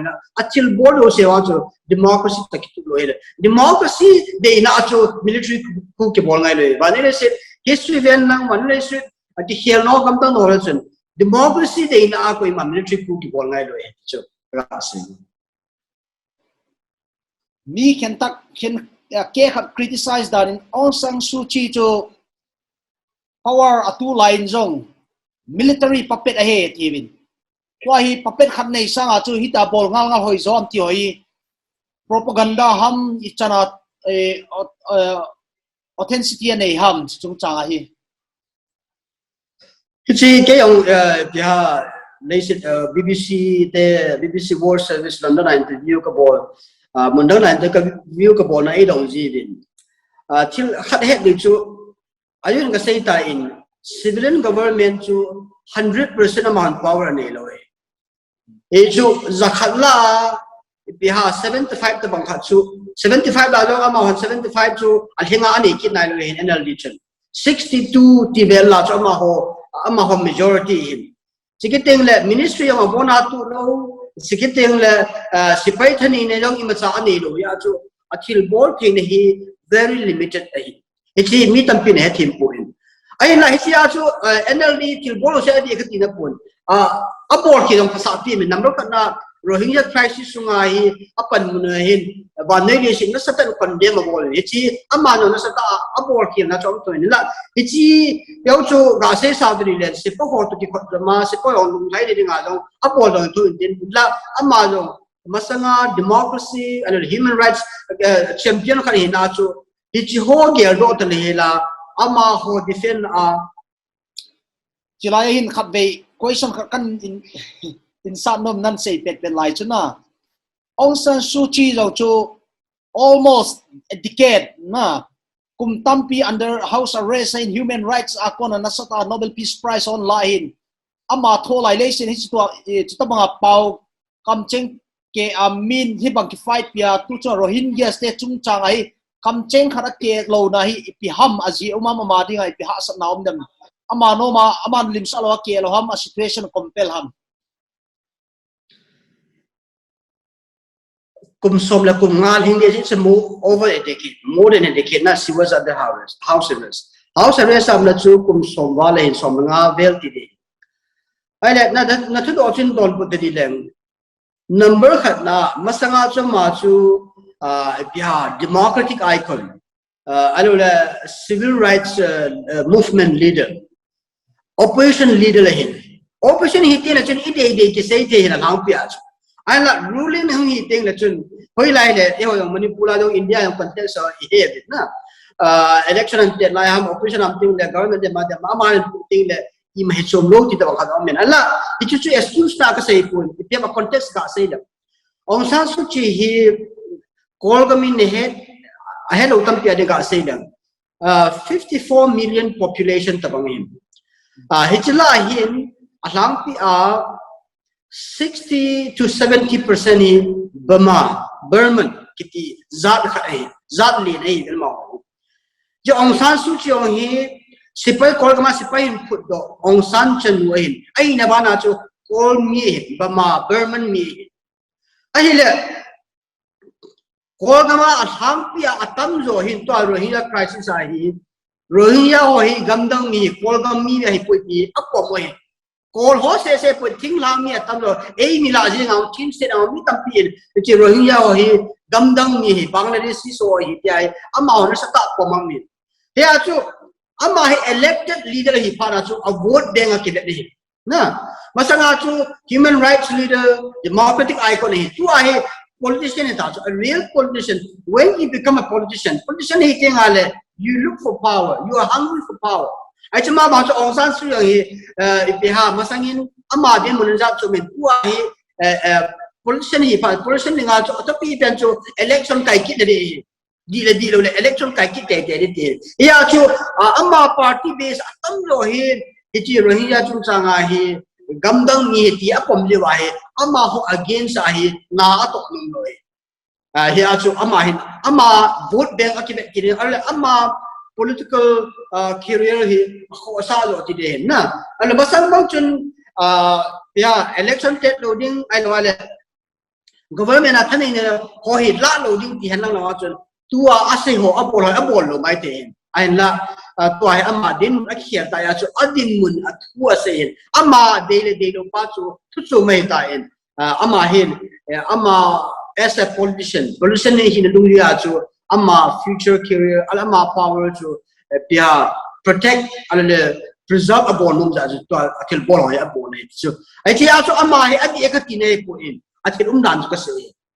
na achil board ho se wa chu democracy takitu lo ele democracy de na chu military ku ke bol ngai le banile se history ven nang manle se ati hel no kam ta no chen democracy de na ko ma military ku ke bol ngai lo e chu ra se mi khen tak khen ke khat criticize that in Aung San Suu Kyi to power atu line zong military puppet ahe tivin kwa hi puppet khat nei sanga chu hita bol ngal ngal hoi zom ti hoi propaganda ham ichana authenticity nei ham chung changa hi kichi ke yong nation BBC World Service London interview ka bol mình đó là cái view cái bộ này đồng gì đi thì khát hết đi chú ayun cái xây tại in civilian government chú 100% amount power này rồi chú zakat la biha 75 ta bang chú 75 la lo amount 75 chú alhinga ani kit nai lo in NLD chun 62 ti vel la cho ama ho majority hin sikiteng le ministry of bona tu lo sikiteng le sipai thani ne long ima cha ani lo ya chu athil bol thing hi very limited ai ichi mi tampi ne thim point ai la hi ya chu NLD thil bol se adi ka tina point a bol ki dong phasa pi min number kana Rohingya crisis sungai apan munahin banai ni sing na satan condemn bol ichi amano na sata abol ki na chom to ni la ichi yau chu ga se sa dri le se po ho to ki ma se po on lung lai de nga long abol dong to din la amano masanga democracy and human rights champion khani na chu ichi ho ge do to le la ama ho defend chilai hin khat ve question kan in san nom nan sei pet lai chuna Aung San Suu Kyi lo chu almost a decade na kum tampi under house arrest in human rights akon na sata Nobel Peace Prize on lain ama tho lai le sin hi chu banga pau kam cheng ke amin hi bang ki fight pia tu chu Rohingya state chung chang ai kam cheng khara ke lo na hi pi ham aji uma ma ding ai pi ha sa naum dem ama no ma aman lim sa lo ke lo ham a situation compel ham kum som la kum ngal hindi it's a move over a decade more than a decade na she was at the house arrest am la chu kum som wala hin som nga vel ti di ai la na thu do chin don put di leng number khat na masanga chu ma chu bia democratic icon alo civil rights movement leader opposition leader la hin opposition hi ti na chen ide ki sei te hin lang pia ai là ruling hang hi teng la chun hoi lai le e ho Manipur la India yang content so he bit na election and lai ham opposition am ting le government de ma ma ting le im he chom lo ti ta kha men ala ti chu excuse ta ka sei pun ti ma context ka sei la Aung San Suu Kyi hi kol ga min ne he a he lo tam pi de ka sei la 54 million population ta bang him hi chila hin alang pi 60 to 70% in Burman kiti zat khai zat li nei bel ma jo Aung San Suu Kyi hi sipai kol kama sipai put do Aung San chen wain ai na bana chu kol mi Burma Burman mi ai le kol kama atham pia atam zo hin to Rohingya crisis a hi Rohingya ho hi gamdang mi kol gam mi hi pui pi apo mo hi kol ho se put thing lang mi atam lo ei mi la jing ang tin se ang mi tam pi chi Rohingya ho hi gamdang mi hi Bangladesh so hi pai ama na sa ta po mang mi he a chu ama hi elected leader hi para chu a vote deng a ki ni na masanga chu human rights leader democratic icon hi tu a hi politician hi ta chu a real politician when you become a politician hi teng ale you look for power you are hungry for power ai chama ba cho Aung San Suu Kyi ipiha masangin ama din munja chu men tu a hi politician hi pa politician nga chu to pi pen chu election kai ki de di lo le election kai ki te de ya chu ama party base atam lo hi chi Rohingya chu changa hi gamdang ni ti apom le wa hi ama ho against a hi na atok ning lo hi ya chu ama vote bank akibe ki ale ama political career hi ko sa lo ti de na ala basang bang chun ya election state loading ai lo ale government a thani ne ko hi la loading ti han lang la chun tu a ase ho abol lo mai te ai la to ai ama din a khia ta ya chu adin mun a thu ase ama de lo pa chu thu chu mai ta en ama hin ama as a politician ni hin lu ya chu ama future career ama power to pia protect ale preserve abon num ja to atil bol ya abon ne so ai ti aso ama hi adi ekati ne ko in atil dan ka se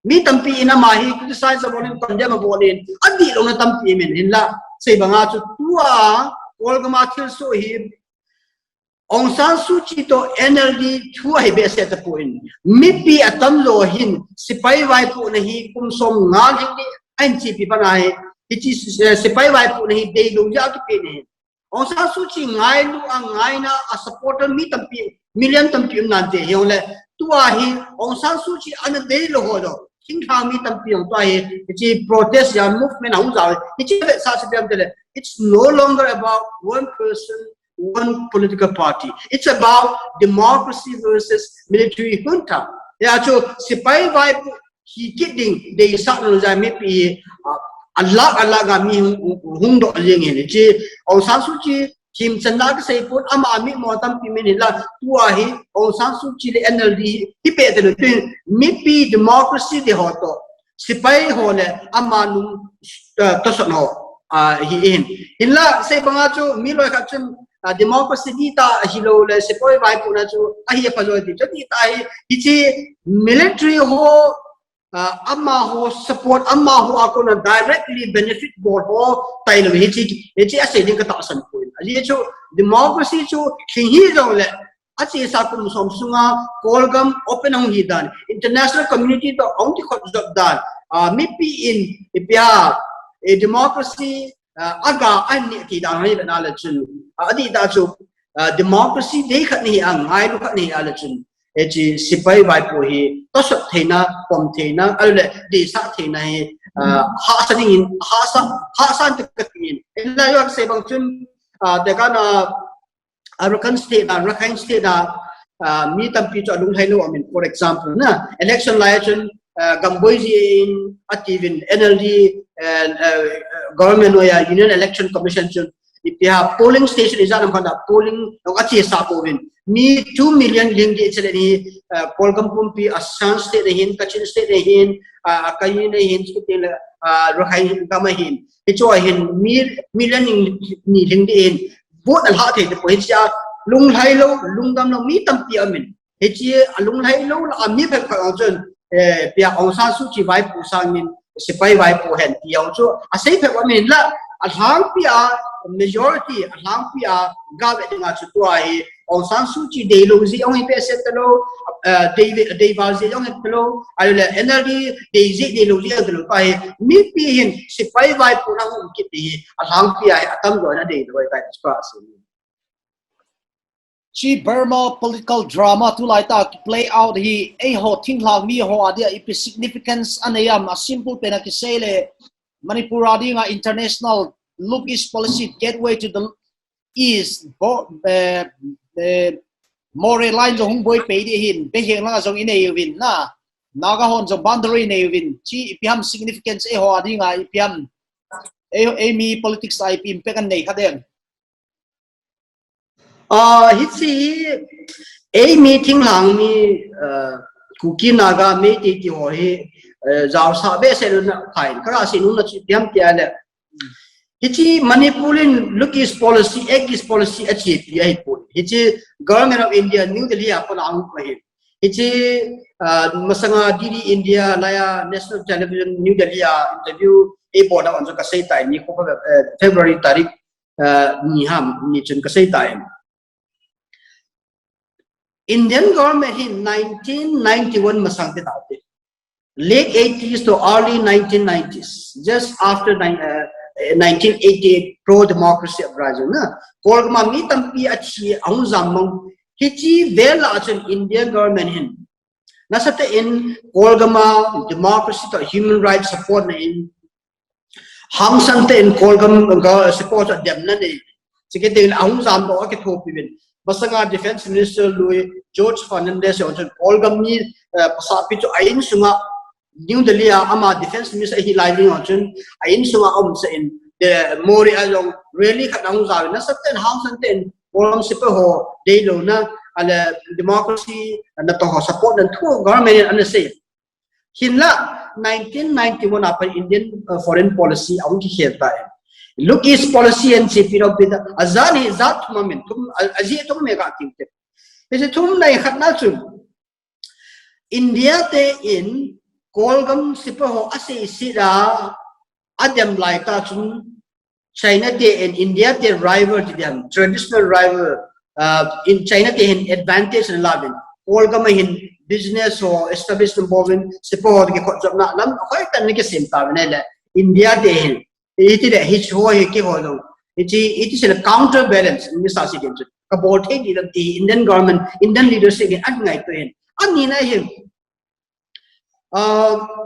mi tampi ina ma hi criticize abon condemn abon in adi lo na tampi men in la sei banga chu tua kol ga ma thil so hi Aung San Suu Kyi to NLD thu ai be se ta point mi pi atam lo hin sipai vai pu na hi kum som nga jing ni an chi pi bana hi chi sipai vai pu na hi dei lu ja ki pe ni Aung San Suu Kyi ngai lu a ngai na a supporter mi tam pi million tam pi nan te he le tu a hi Aung San Suu Kyi an dei lo ho do king thang mi tam pi ong to hi chi protest ya movement hong za chi sa se pem te it's no longer about one person, one political party. It's about democracy versus military junta. Yeah, so sipai vibe he kidding they start no za me pi Allah ga mi hung do leng ni chi Aung San Suu Kyi kim chanda ka sei put ama mi mo tam pi min la tua hi Aung San Suu Kyi le NLD hi pe de tin mi pi democracy de ho to sipai ho le ama nu to so no hi in la sei banga chu mi loi kha chun democracy di ta hilo le sepoi vai puna chu ahi pa lo di chati ta hi chi military ho amma ho support amma ho akona directly benefit board ho tai lo hi chi ase ding ka ta san ko ali chu democracy chu hi lo le achi sa kum som sunga kolgam open hong hi dan international community to ong ti khot job dan mi pi in ipya a democracy aga ani ki da hai na la chun adi da chu democracy de khat ni ang ai lu khat ni ala chun e chi sipai vai po hi to sat theina pom theina ale de sa theina hi ha sa ni ha san te katin illa yo se bang chun de ka na Arakan state Rakhine state mi tam pi cho lung hai lo I mean for example na election election Gamboiji in Ativin NLD and government or Union Election Commission chun ipya polling station is anam khanda polling achi sa povin mi 2 million ling di chele ni Kolgam pumpi Assam state hin Kachin state hin akayin hin state Rakhine kama hin icho hin million ni ling di hin vote al ha the po hicha lung hai lo lung dam lo mi tam pi amin hichi lung hai lo la mi phek phak chun pia Aung San Suu Kyi vai pu sang min sipai vai pu hen ti yong chu a sei phek wa min la a hang pia majority a hang pia ga ve nga chu to ai Aung San Suu Kyi de lo zi ong pe set lo de va zi ong pe lo ai le NLD de lo zi de lo pai mi pi hin sipai vai pu na hum ki ti a hang pia atam do na de lo tai pa se chi Burma political drama tu lai ta play out hi a ho thing hlang mi ho adia ipi significance anayam a simple pena ki sele Manipur adinga international look east policy gateway to the east more line zo hung boy pe di hin be heng la zo ine yuvin na naga hon zo boundary ne yuvin chi ipiam significance a ho adinga ipiam a mi politics ai pim pe kan nei khaden hitsi a meeting lang mi kuki naga me ti ho hi jaw sa be se na khai kara sinu na chi piam tia le hitsi Manipurin look is policy egg is policy achieve ya hi hitsi government of India New Delhi apon ang ko hi hitsi masanga DD India laya national television New Delhi interview e board on ka sei tai ni ko February tarik ni ham ni chun ka sei tai Indian government in 1991 masang te daute late 80s to early 1990s just after 1988 pro democracy uprising na kolgma mi tampi achi ang zamong hichi vela achun Indian government hin nasate in kolgama democracy to human rights support na in hamsante in kolgam support dem na ni sikete ang zam do ke thopin Masanga Defense Minister Louis George Fernandez on Kolgam ni pasapi to ain sunga New Delhi ama Defense Minister hi lining on ain sunga se in the mori along really khatang za na saten house and Kolgam sipa ho de lo na ala democracy na to support and two government and say hinla 1991 apa Indian foreign policy ang ki kheta look is policy and CP of the azani zat moment tum aji tum mega active is tum nai khatna chu India te in Kolgam sipa ho ase sira adem lai ta chun China te in India te rival to them traditional rival in China they have advantage in labin all kama hin business or establishment bovin support ke khot job na lam khoi tan ni ke sim ta ne la India te hin iti de hich ho he ke ho do it is a counterbalance in this situation ka both he the Indian government Indian leadership at ngai to hin ani na hin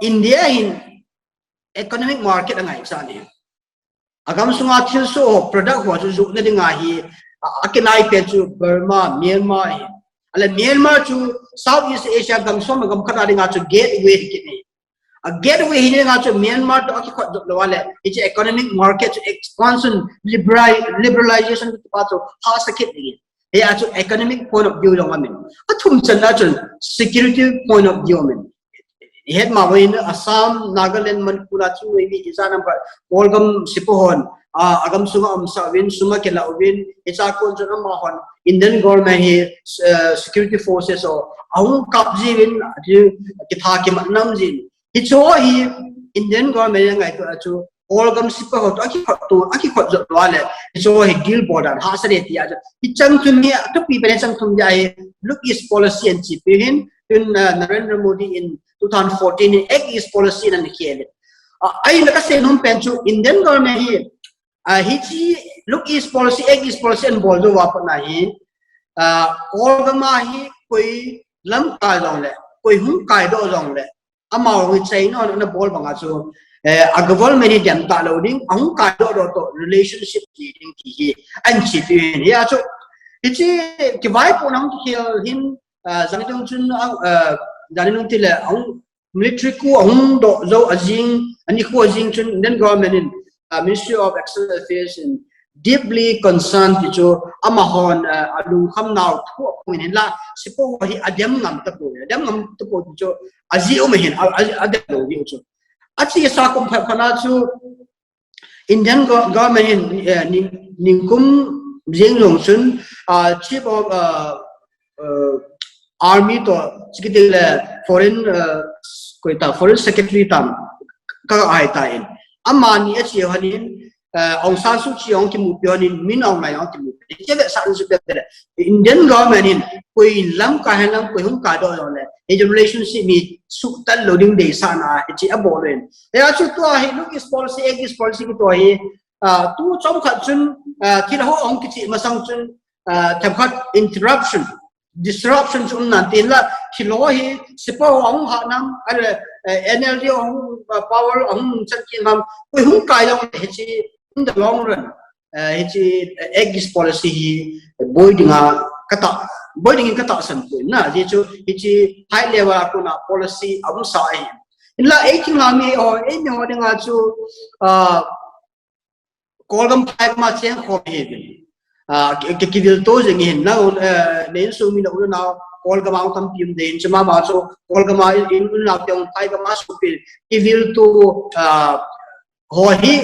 India in economic market ngai sa ni agam sunga thil so product ho ju na dinga hi akinai pe chu Burma Myanmar ala Myanmar to Southeast Asia gam som gam khata dinga to gateway kini a gateway hi dinga to Myanmar to akikot do wale it's economic market expansion liberalization to to ha sakit ni ya to economic point of view long amin athum chan na chun security point of view amin head ma win Assam Nagaland Manipur chu we bi isa number olgam sipohon agam sunga amsa win suma kela win isa kon jona ma hon Indian government here security forces or aung kapji win kitha ke manam jin hicho hi Indian government ngai to olgam sipohon aki khot jo wale hicho hi gil border ha sare ti aja hichang tumni to pi pen chang tum jai look is policy and chipihin in Narendra Modi in 2014 in Act East policy and here I like I say non penchu Indian government here hichi look is policy Act East policy and boldo wapan na hi all the ma hi koi lam kai dong le koi hum kai do dong le amao ngi chai no na bol banga chu a government dem ta loading ang kai do to relationship leading ki an chi tin ya chu hichi ki vai ponang ki hin zanitong chun janganung tila ang military ko ang do zo azing ani ko azing chun Indian government in Ministry of External Affairs in deeply concerned to amahon alu kham naw ko min la sipo hi adem ngam ta po cho azi o mehin adem lo gi cho achi sa kom phana chu Indian government in ningkum jing long chun chief of army to sikitile foreign foreign secretary tam ka ai ta in amani achi hanin Aung San Suu Kyi ong ki mu pyonin min ong mai ong ki mu ke be san su be Indian government in koi lam ka halam koi hum ka do le e relationship mi su tal loading de sana chi abolen ya chu to hi look is policy egg is policy ki to hi tu chom khat chun thil ho ong ki chi masang chun tham khat interruption disruption chun nan tin la thilo hi sipo ong ha nam ale NLD ong power ong chan ki nam koi hum kai long he chi in the long run hichi egg policy hi boarding kata san po na je chu hichi high level ko na policy am sai in la 18 la mi or in ho dinga chu kolgam phai ma chen kho he ke kidil to jeng hin na nen su mi na na kolgam ang tam pim den chama ba chu kolgam in na tong phai ga ma su pil kidil to ho hi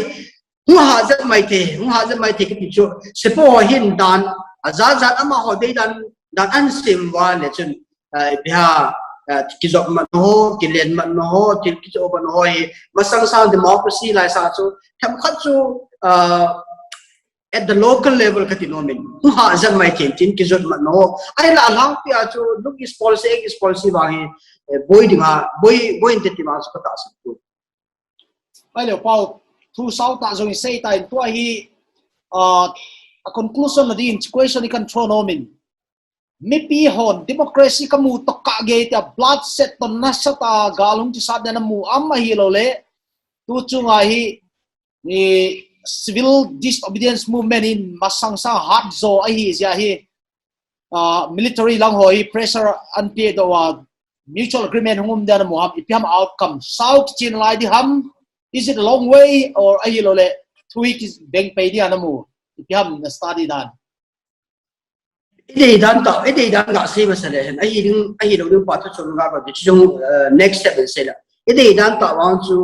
Muhazat mai the ki chu sepo hin dan azazat ama ho dei dan an sim wa le chun bia ki jok man ho ki len man ho ki chu ban ho hi masang sa democracy lai sa chu tham khat chu at the local level khati no min muhazat mai the tin ki jok man ho ai la lang pia chu look is policy ba hi boy inte ti ma sa ta sa tu ai le pau thu sau ta zong sei ta to hi a conclusion na din situation ni control no min mi pi hon democracy kamu to ka ge ta blood set to na sa ta galung ti sa na mu am hi lo le tu chunga hi ni civil disobedience movement in masang sa hard zo ai hi ja hi military lang ho hi pressure an pe do mutual agreement hum da mu ham ipiam outcome south chin lai di ham. Is it a long way or ayi lo le 2 weeks is bank pay di anamu if you have study done ide dan ga se masale hen ayi lo pa to chon ga ba de chung next step se la ide dan ta want to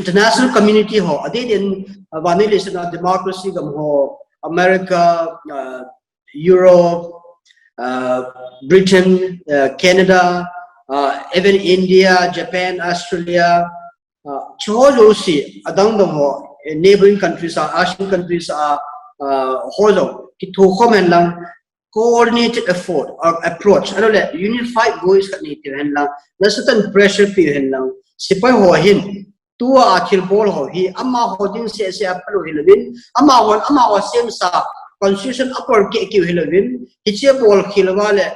international community ho ade den vanilla na democracy gam ho America Europe Britain Canada even India Japan Australia Chojo si adang dong ho neighboring countries are Asian countries are hozo ki thu comment lang coordinated effort or approach ano le unified voice kan ni ti hen lang na certain pressure pi hen lang sipai ho hin tua akhil bol ho hi ama ho din se apalo hilawin ama ho sem sa constitution upper ke ki hilawin hi che bol khilwa le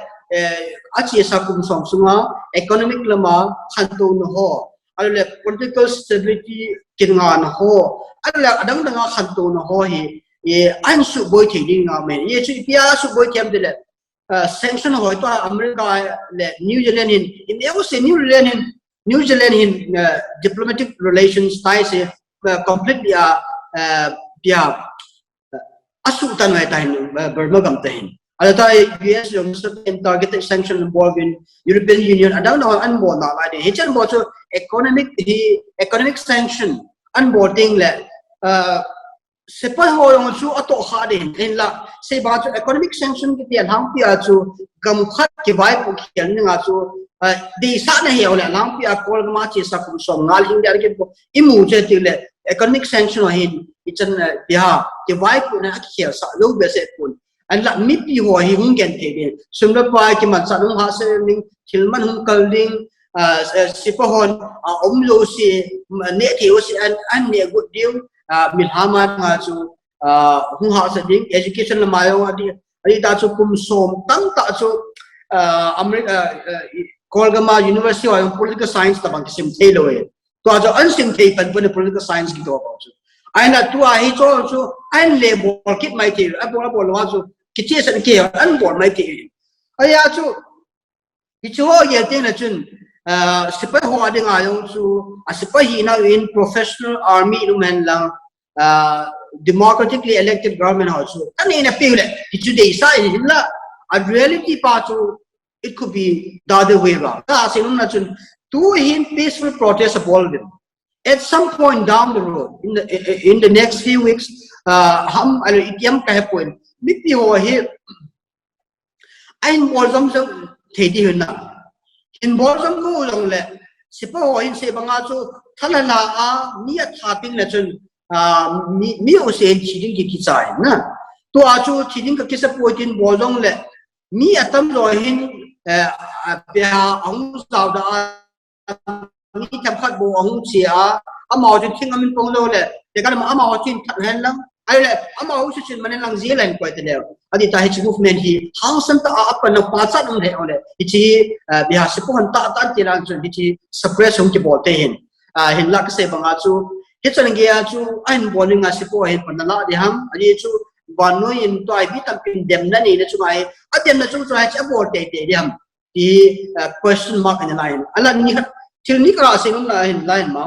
achi sa kum som sunga economic lama khantu no ho ale political stability kinga no ho ale adang danga khantu no ho hi an su boy thing nga men ye chu pia su boy thiam de le sanction ho to America le New Zealand in evo se New Zealand in diplomatic relations ties completely pia asu tan mai tai Burma gam tai ada US yung certain targeted sanction involved in European Union ada no an bo na la de hechan bo chu economic sanction an boarding le sepa ho yung chu ato kha de in la se ba chu economic sanction ki tian hang pia chu gam khat ki vai pu khian nga chu de sa na he ola lang pia kol ma chi sa kum som ngal hing der ki imu je ti le economic sanction hin ichan pia ki vai pu na khia sa lo be se pun an la mi pi ho hi hung gen te de sumra pa ki man sa nung ha se ning thilman hung kalding sipa hon lo si ne ti o si an ne good deal milhama nga chu hung ha sa ding education la mayo adi ta chu kum som tang ta chu America Kolgama University of Political Science ta bang sim thei lo e to ajo an sim thei pan political science ki to ba chu aina tu a hi chu an le bol kit mai ti a bol wa chu ki che san ke an bol mai ti aya chu hi chu ho ye te na chun sipai ho ading ayong chu a sipai hi na in professional army no man lang democratically elected government also ani na pile ki chu de sa in la a reality pa chu it could be the other way around ta sinum na chun tu hin peaceful protest evolved at some point down the road in the next few weeks ham alo ityam ka point mi pi ho hi ain bol jam jam thei di hun na in bol jam ko long le sipa ho hin se banga chu thalala a mi a tha ping na chun mi o se chi ding ki chai na to a chu chi ding ka kisa point in bol jong le mi atam lo hin pia ong sao da ni tham khat bo ong chia amao chu thing amin pong lo le de ka ma amao chin that hen lang ai le amao chu chin manen lang zealand ko te le adi ta hi movement hi hang san ta apa na pa cha dum le ole hi bia sipon ta tan ti ran chu hi suppress hong ki bo te hin hin lak se banga chu hi chan ge a chu ain bowling a sipo hin pan la di ham adi chu ban no in to ai bi tam pin dem na ni na chu mai adem na chu ai cha bo te te di ham di question mark in the line ala ni til ni kra se num la in line ma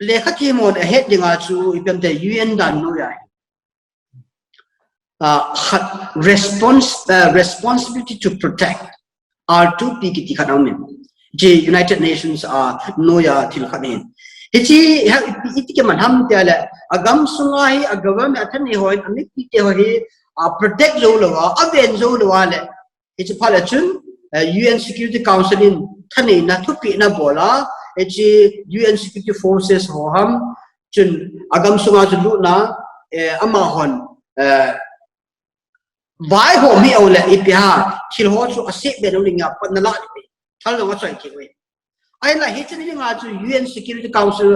le kha ki mon ahead dinga chu ipem te UN dan no ya responsibility to protect R2P ki ti khanam ne je United Nations no ya til khanin hichi iti ke man ham te ala agam sunga hi a government athan ni hoi amik ti te hoi protect zo lo aben zo lo le hichi phala chun UN Security Council in thani na thupi na bola hichi UN Security Forces ho ham chun agam sunga chu lu na ama hon vai ho mi ole ipia thil ho chu ase be no linga pat na la ni thal lo chai ki we ai la hi chen ni nga chu UN Security Council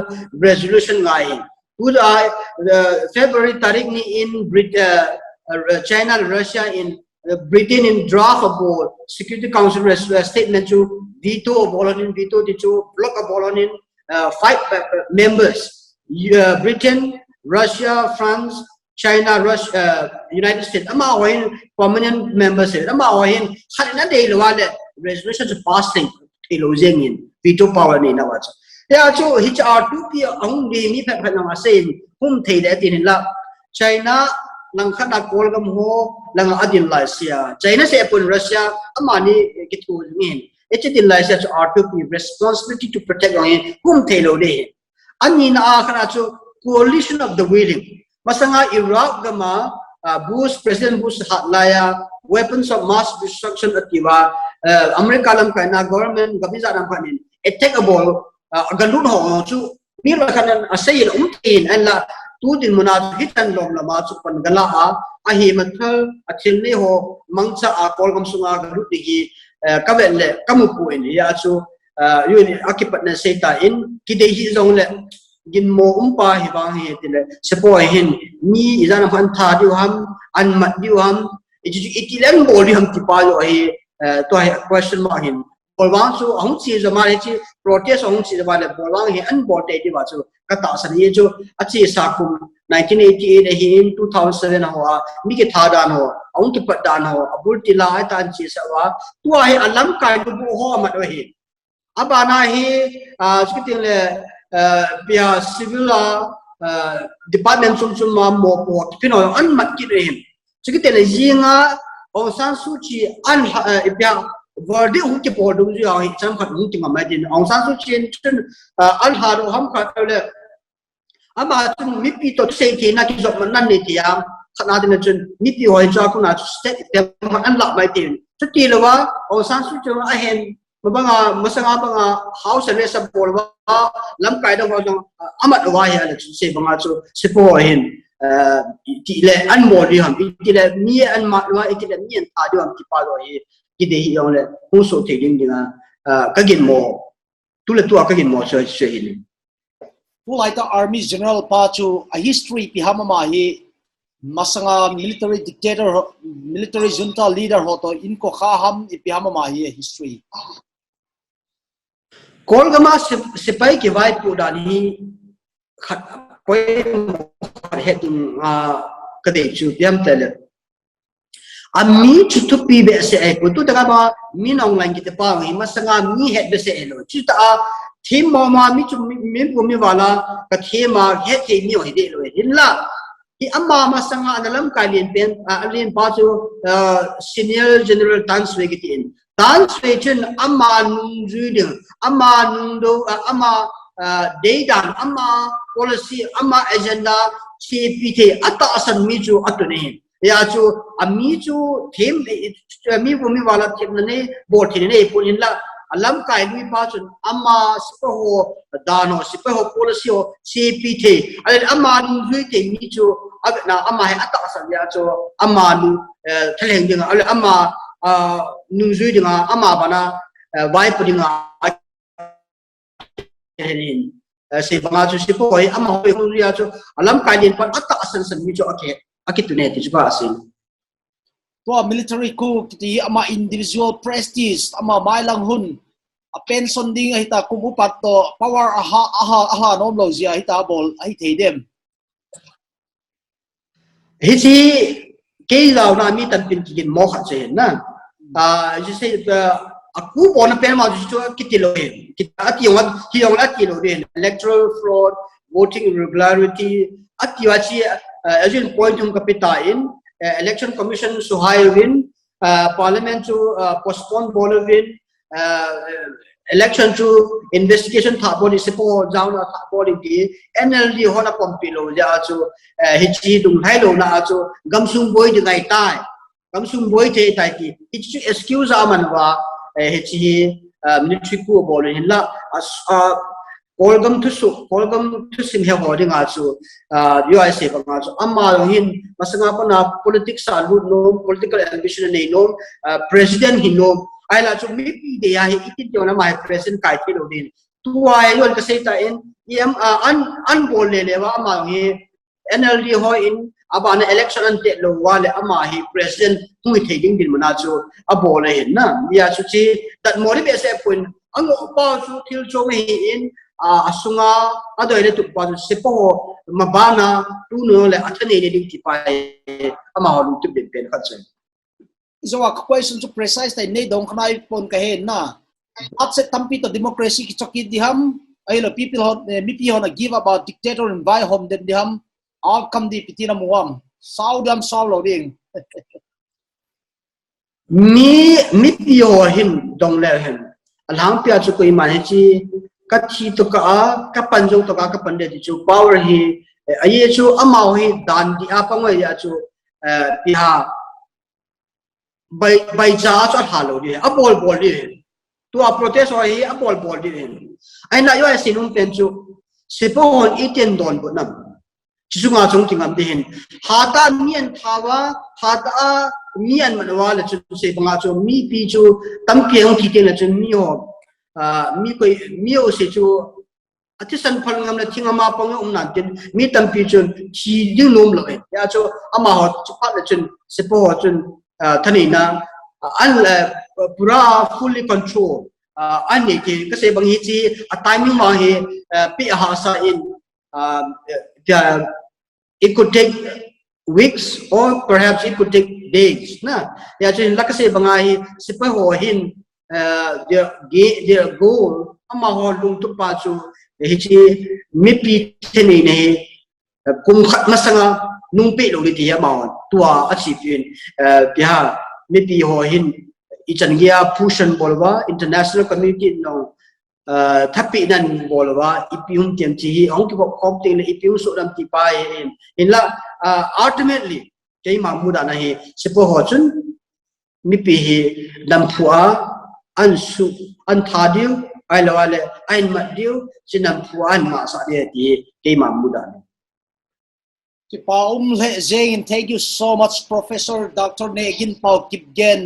resolution ngai put February tarik ni in China Russia in Britain in draft about Security Council statement to veto bolonin veto to block bolonin 5 members Britain Russia France China Russia United States ama hoin permanent members ama hoin khalina de lo wale resolution to passing ilo jengin veto power ni na wacha ya chu HR2P ang di mi pha pha na se hum thei de tin la China lang khana kolgam ho lang adin Malaysia China se pun Russia amani kitu ngin echitin Malaysia to R2P responsibility to protect ang hum thei lo de ani na khana chu coalition of the willing masanga Iraq gama President Bush hatlaya weapons of mass destruction atiwa America lam kaina government gabiza ram panin attackable galun ho chu ni la khanan asayin tin and la tu din muna hitan lom lama chu pan gala a hi mathal a thil ne ho mangcha a kol gam sunga garu digi kavel kamu pu in ya chu yun akipat na seta in kidei hi zong le gin mo umpa hi bang hi tile sepo hin ni izana han tha diu ham an mat diu ham itilen bol ham ti pa lo hi to hi question ma hin bolwang chu hong chi zama hi chi protest hong chi zama le bolwang hi an bol te di ba chu ka ta san ye chu achi sa kum 1988 hi in 2007 ho mi ke tha dan ho hong ki pat dan ho abul tila ai tan chi sa wa tu hi alam kai bu ho ma do hi abana hi skiting le via civil department sum ma mo po pino an mat ki re him skiting le jinga Aung San Suu Kyi an via verdi hu ki po du ji ai cham khat hu ki ma mai din Aung San Suu Kyi chen an ha ro ham khat le ama chun mi pi to sei ki na ki zop man nan ni ti am khana din chun mi pi hoi cha ku na state tem an la mai tin chu ti lo wa Aung San Suu Kyi a hen mabanga masanga banga house and rest bol wa lam kai da wa jong amat wa ya le se banga chu sipo hin ti le an mo di ham ti le mi an ma wa ti le mi an ta di ham ti pa lo hi ki de hi yong le hu so te ding dinga ka gin mo tu le tu ka gin mo so se hi Pulai ta Army General pa chu a history pi hamama hi masanga military dictator military junta leader ho to inko kha ham pi hamama hi history kol gama sipai ki vai pu da ni koi hetung ka de chu piam tele ami chu tu pi be se ai ko tu da ba mi nong lang ki te pa ngi masanga mi het be se lo chu ta thim ma mi chu mi pu mi wala ka thema he the mi ho de lo hin la ki amma masanga analam ka lien pen alien pa chu senior general dance we ki tin dance we chen amma nung ju de amma nung do amma data amma policy amma agenda cpt ata asan mi chu atune ya chu ami chu thim mi pu mi wala thim ne bo thin ne punin la alam kai lui pa chun amma sipo dano sipo policy ho cpt ale amma nung ju te mi chu na amma he ata asan ya chu amma nu thleng ding ale amma nung ju ding amma bana vai puding se banga chu sipo ai amma hoi hu ya chu alam kai din pa ata asan san mi chu akitune ti chu ba asin to military coup ti ama individual prestige ama mai lang hun a pension ding hita kubu pat to power aha nom lo zia hita bol ai thei dem hi chi ke lao na mi tan pin ki mo kha che na you say aku bona pen ma chu kitilo kita ationg atilo den electoral fraud voting irregularity atiwachi as in point um kapita in election commission so high win parliament to postpone bol win election to investigation tha body sipo down tha body di NLD hona pompilo ja chu hichi dung thailo na chu gamsung boy di ngai tai gamsung boy the tai ki hichi excuse amanwa hichi military coup bol hin la kolgam to sim he ho ding a chu USA ba chu amma hin masanga pa na politics a lu no political ambition nei no president hin no ai la chu mi pi de ya hi itin jo na mai president kai thi lo din tu ai yon ka se ta in em an bol le wa amma hi NLD ho in abana election an te lo wale ama hi president hui theding din mana chu abol hin na ya chu chi that mori be se point ang pa chu thil chong hi in asunga adoi tu pa sipo mabana tu no le athane ne ding ti pai ama ho tu ben pen khat chen so a question to precise tai nei dong khnai pon ka hen na at se tampi to democracy ki chokki diham ai lo people hot mi pi hona give about dictator and by home den diham outcome di pitina muam saudam saulo ding mi pi ho hin dong le hen alhang pia chu ko iman chi kathi to ka panjong to ka pande di chu power hi aye chu amao hi dan di apangoi ya chu piha by ja chu halo di abol bol di tu a protest hi abol bol di ai na yo sinum pen chu sipon iten don bo nam chisunga chung tingam de hin hata mian thawa hata mian manwa la chu se banga chu mi pi chu tampi ang ti te la chu mi ho mi koi mi o se chu atisan phal ngam la thingama pang nan tin mi tampi chu chi ding nom lo ya chu ama ho chu phat la chun se po ho chun thani na an pura fully control an ne ke ka se bang hi chi a timing ma he pi ha sa in it could take weeks or perhaps it could take days na ya chin lakase bangai sipa ho hin their goal ama ho lung tu pa chu hi chi mi pi theni ne kum khat masanga nung pe lo li ti ma tua achieve in ya mi pi ho hin ichan gia pushan bolwa international community no thapi nan bolwa ipium tiam chi ong ki bok khop ting le ipium so ram ti pai in la ultimately kei ma mu da na hi sipo ho chun mi pi hi lam phua an su an thadiu ai lo ale ai ma diu chinam phua an ma sa de ti kei ma mu da ki pa le zeng, thank you so much Professor Dr. Negin Pau Kipgen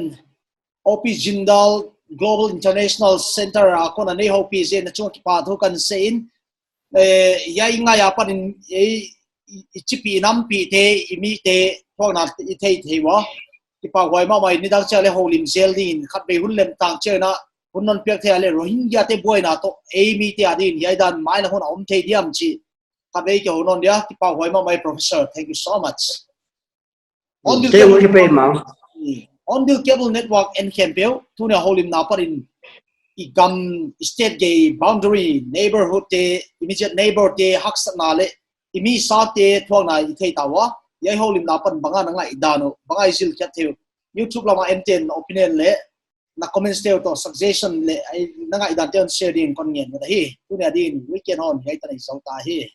OP Jindal Global International Center ako na nei hopi ze na chung ki pa thu kan sein ya inga ya pa in chipi nam pi te imi te thong na i thei thewa ki pa hoi ma mai ni dang cha le holim zel din khat be hun lem tang che na hun non pek the le rohingya te boy na to emi te adin ya dan mai na hun om thei diam chi khat be ke non dia ki pa hoi ma mai professor, thank you so much. On the cable network and campel to the holim na pa rin igam state gay boundary neighborhood te immediate neighbor te haks na le imi sa te thong na i thei tawa yai holim na pan banga na ngai dano banga isil khat theu YouTube lama enten opinion le na comments teo to suggestion le na ngai dan te on sharing kon ngen da hi tu ne din weekend on hei ta nei so ta hi